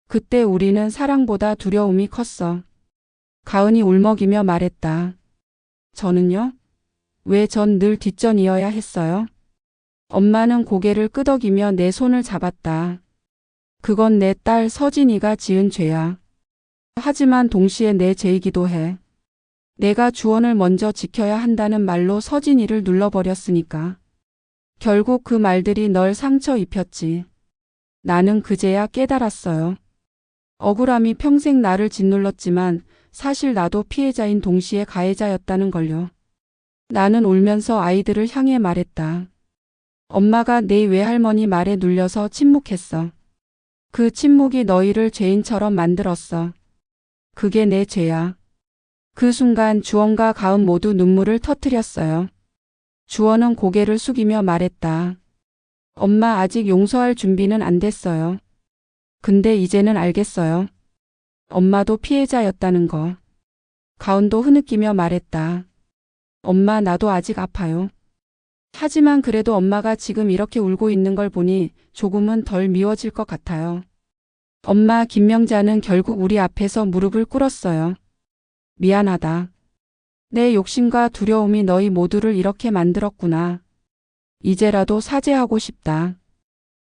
그때 우리는 사랑보다 두려움이 컸어. 가은이 울먹이며 말했다. 저는요? 왜 전 늘 뒷전이어야 했어요? 엄마는 고개를 끄덕이며 내 손을 잡았다. 그건 내 딸 서진이가 지은 죄야. 하지만 동시에 내 죄이기도 해. 내가 주원을 먼저 지켜야 한다는 말로 서진이를 눌러버렸으니까. 결국 그 말들이 널 상처 입혔지. 나는 그제야 깨달았어요. 억울함이 평생 나를 짓눌렀지만 사실 나도 피해자인 동시에 가해자였다는 걸요. 나는 울면서 아이들을 향해 말했다. 엄마가 내 외할머니 말에 눌려서 침묵했어. 그 침묵이 너희를 죄인처럼 만들었어. 그게 내 죄야. 그 순간 주원과 가은 모두 눈물을 터뜨렸어요. 주원은 고개를 숙이며 말했다. 엄마, 아직 용서할 준비는 안 됐어요. 근데 이제는 알겠어요. 엄마도 피해자였다는 거. 가은도 흐느끼며 말했다. 엄마, 나도 아직 아파요. 하지만 그래도 엄마가 지금 이렇게 울고 있는 걸 보니 조금은 덜 미워질 것 같아요. 엄마, 김명자는 결국 우리 앞에서 무릎을 꿇었어요. 미안하다. 내 욕심과 두려움이 너희 모두를 이렇게 만들었구나. 이제라도 사죄하고 싶다.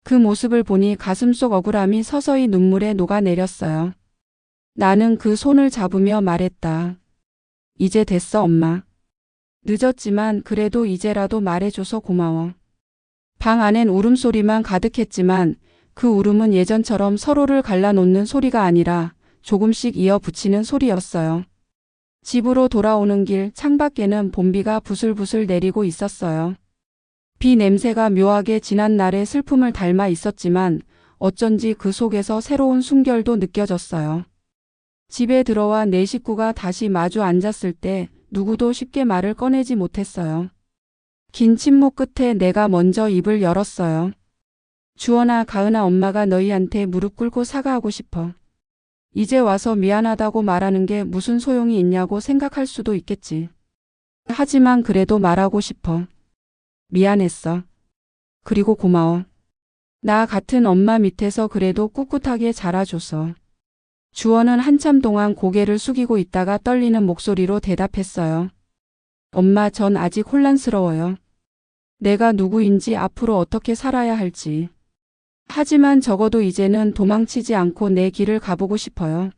그 모습을 보니 가슴속 억울함이 서서히 눈물에 녹아내렸어요. 나는 그 손을 잡으며 말했다. 이제 됐어, 엄마. 늦었지만 그래도 이제라도 말해줘서 고마워. 방 안엔 울음소리만 가득했지만 그 울음은 예전처럼 서로를 갈라놓는 소리가 아니라 조금씩 이어붙이는 소리였어요. 집으로 돌아오는 길 창밖에는 봄비가 부슬부슬 내리고 있었어요. 비 냄새가 묘하게 지난 날의 슬픔을 닮아 있었지만 어쩐지 그 속에서 새로운 숨결도 느껴졌어요. 집에 들어와 네 식구가 다시 마주 앉았을 때 누구도 쉽게 말을 꺼내지 못했어요. 긴 침묵 끝에 내가 먼저 입을 열었어요. 주원아, 가은아, 엄마가 너희한테 무릎 꿇고 사과하고 싶어. 이제 와서 미안하다고 말하는 게 무슨 소용이 있냐고 생각할 수도 있겠지. 하지만 그래도 말하고 싶어. 미안했어. 그리고 고마워. 나 같은 엄마 밑에서 그래도 꿋꿋하게 자라줘서. 주원은 한참 동안 고개를 숙이고 있다가 떨리는 목소리로 대답했어요. 엄마, 전 아직 혼란스러워요. 내가 누구인지 앞으로 어떻게 살아야 할지. 하지만 적어도 이제는 도망치지 않고 내 길을 가보고 싶어요.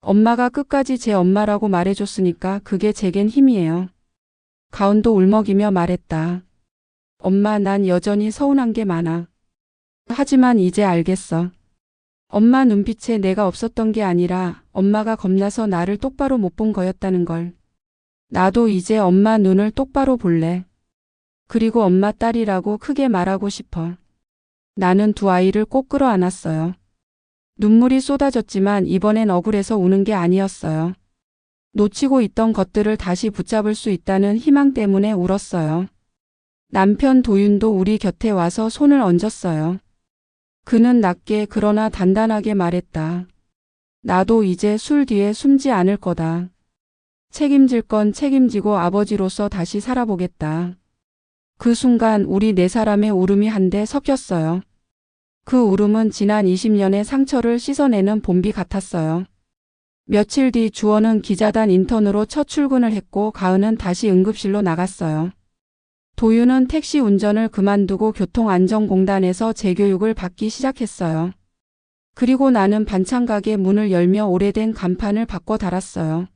엄마가 끝까지 제 엄마라고 말해줬으니까 그게 제겐 힘이에요. 가은도 울먹이며 말했다. 엄마, 난 여전히 서운한 게 많아. 하지만 이제 알겠어. 엄마 눈빛에 내가 없었던 게 아니라 엄마가 겁나서 나를 똑바로 못 본 거였다는 걸. 나도 이제 엄마 눈을 똑바로 볼래. 그리고 엄마 딸이라고 크게 말하고 싶어. 나는 두 아이를 꼭 끌어안았어요. 눈물이 쏟아졌지만 이번엔 억울해서 우는 게 아니었어요. 놓치고 있던 것들을 다시 붙잡을 수 있다는 희망 때문에 울었어요. 남편 도윤도 우리 곁에 와서 손을 얹었어요. 그는 낮게 그러나 단단하게 말했다. 나도 이제 술 뒤에 숨지 않을 거다. 책임질 건 책임지고 아버지로서 다시 살아보겠다. 그 순간 우리 네 사람의 울음이 한데 섞였어요. 그 울음은 지난 20년의 상처를 씻어내는 봄비 같았어요. 며칠 뒤 주원은 기자단 인턴으로 첫 출근을 했고 가은은 다시 응급실로 나갔어요. 도윤은 택시 운전을 그만두고 교통안전공단에서 재교육을 받기 시작했어요. 그리고 나는 반찬가게 문을 열며 오래된 간판을 바꿔 달았어요.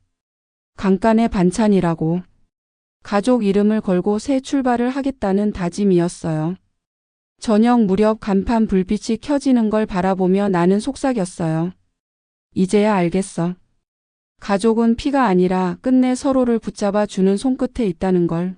강간의 반찬이라고. 가족 이름을 걸고 새 출발을 하겠다는 다짐이었어요. 저녁 무렵 간판 불빛이 켜지는 걸 바라보며 나는 속삭였어요. 이제야 알겠어. 가족은 피가 아니라 끝내 서로를 붙잡아 주는 손끝에 있다는 걸.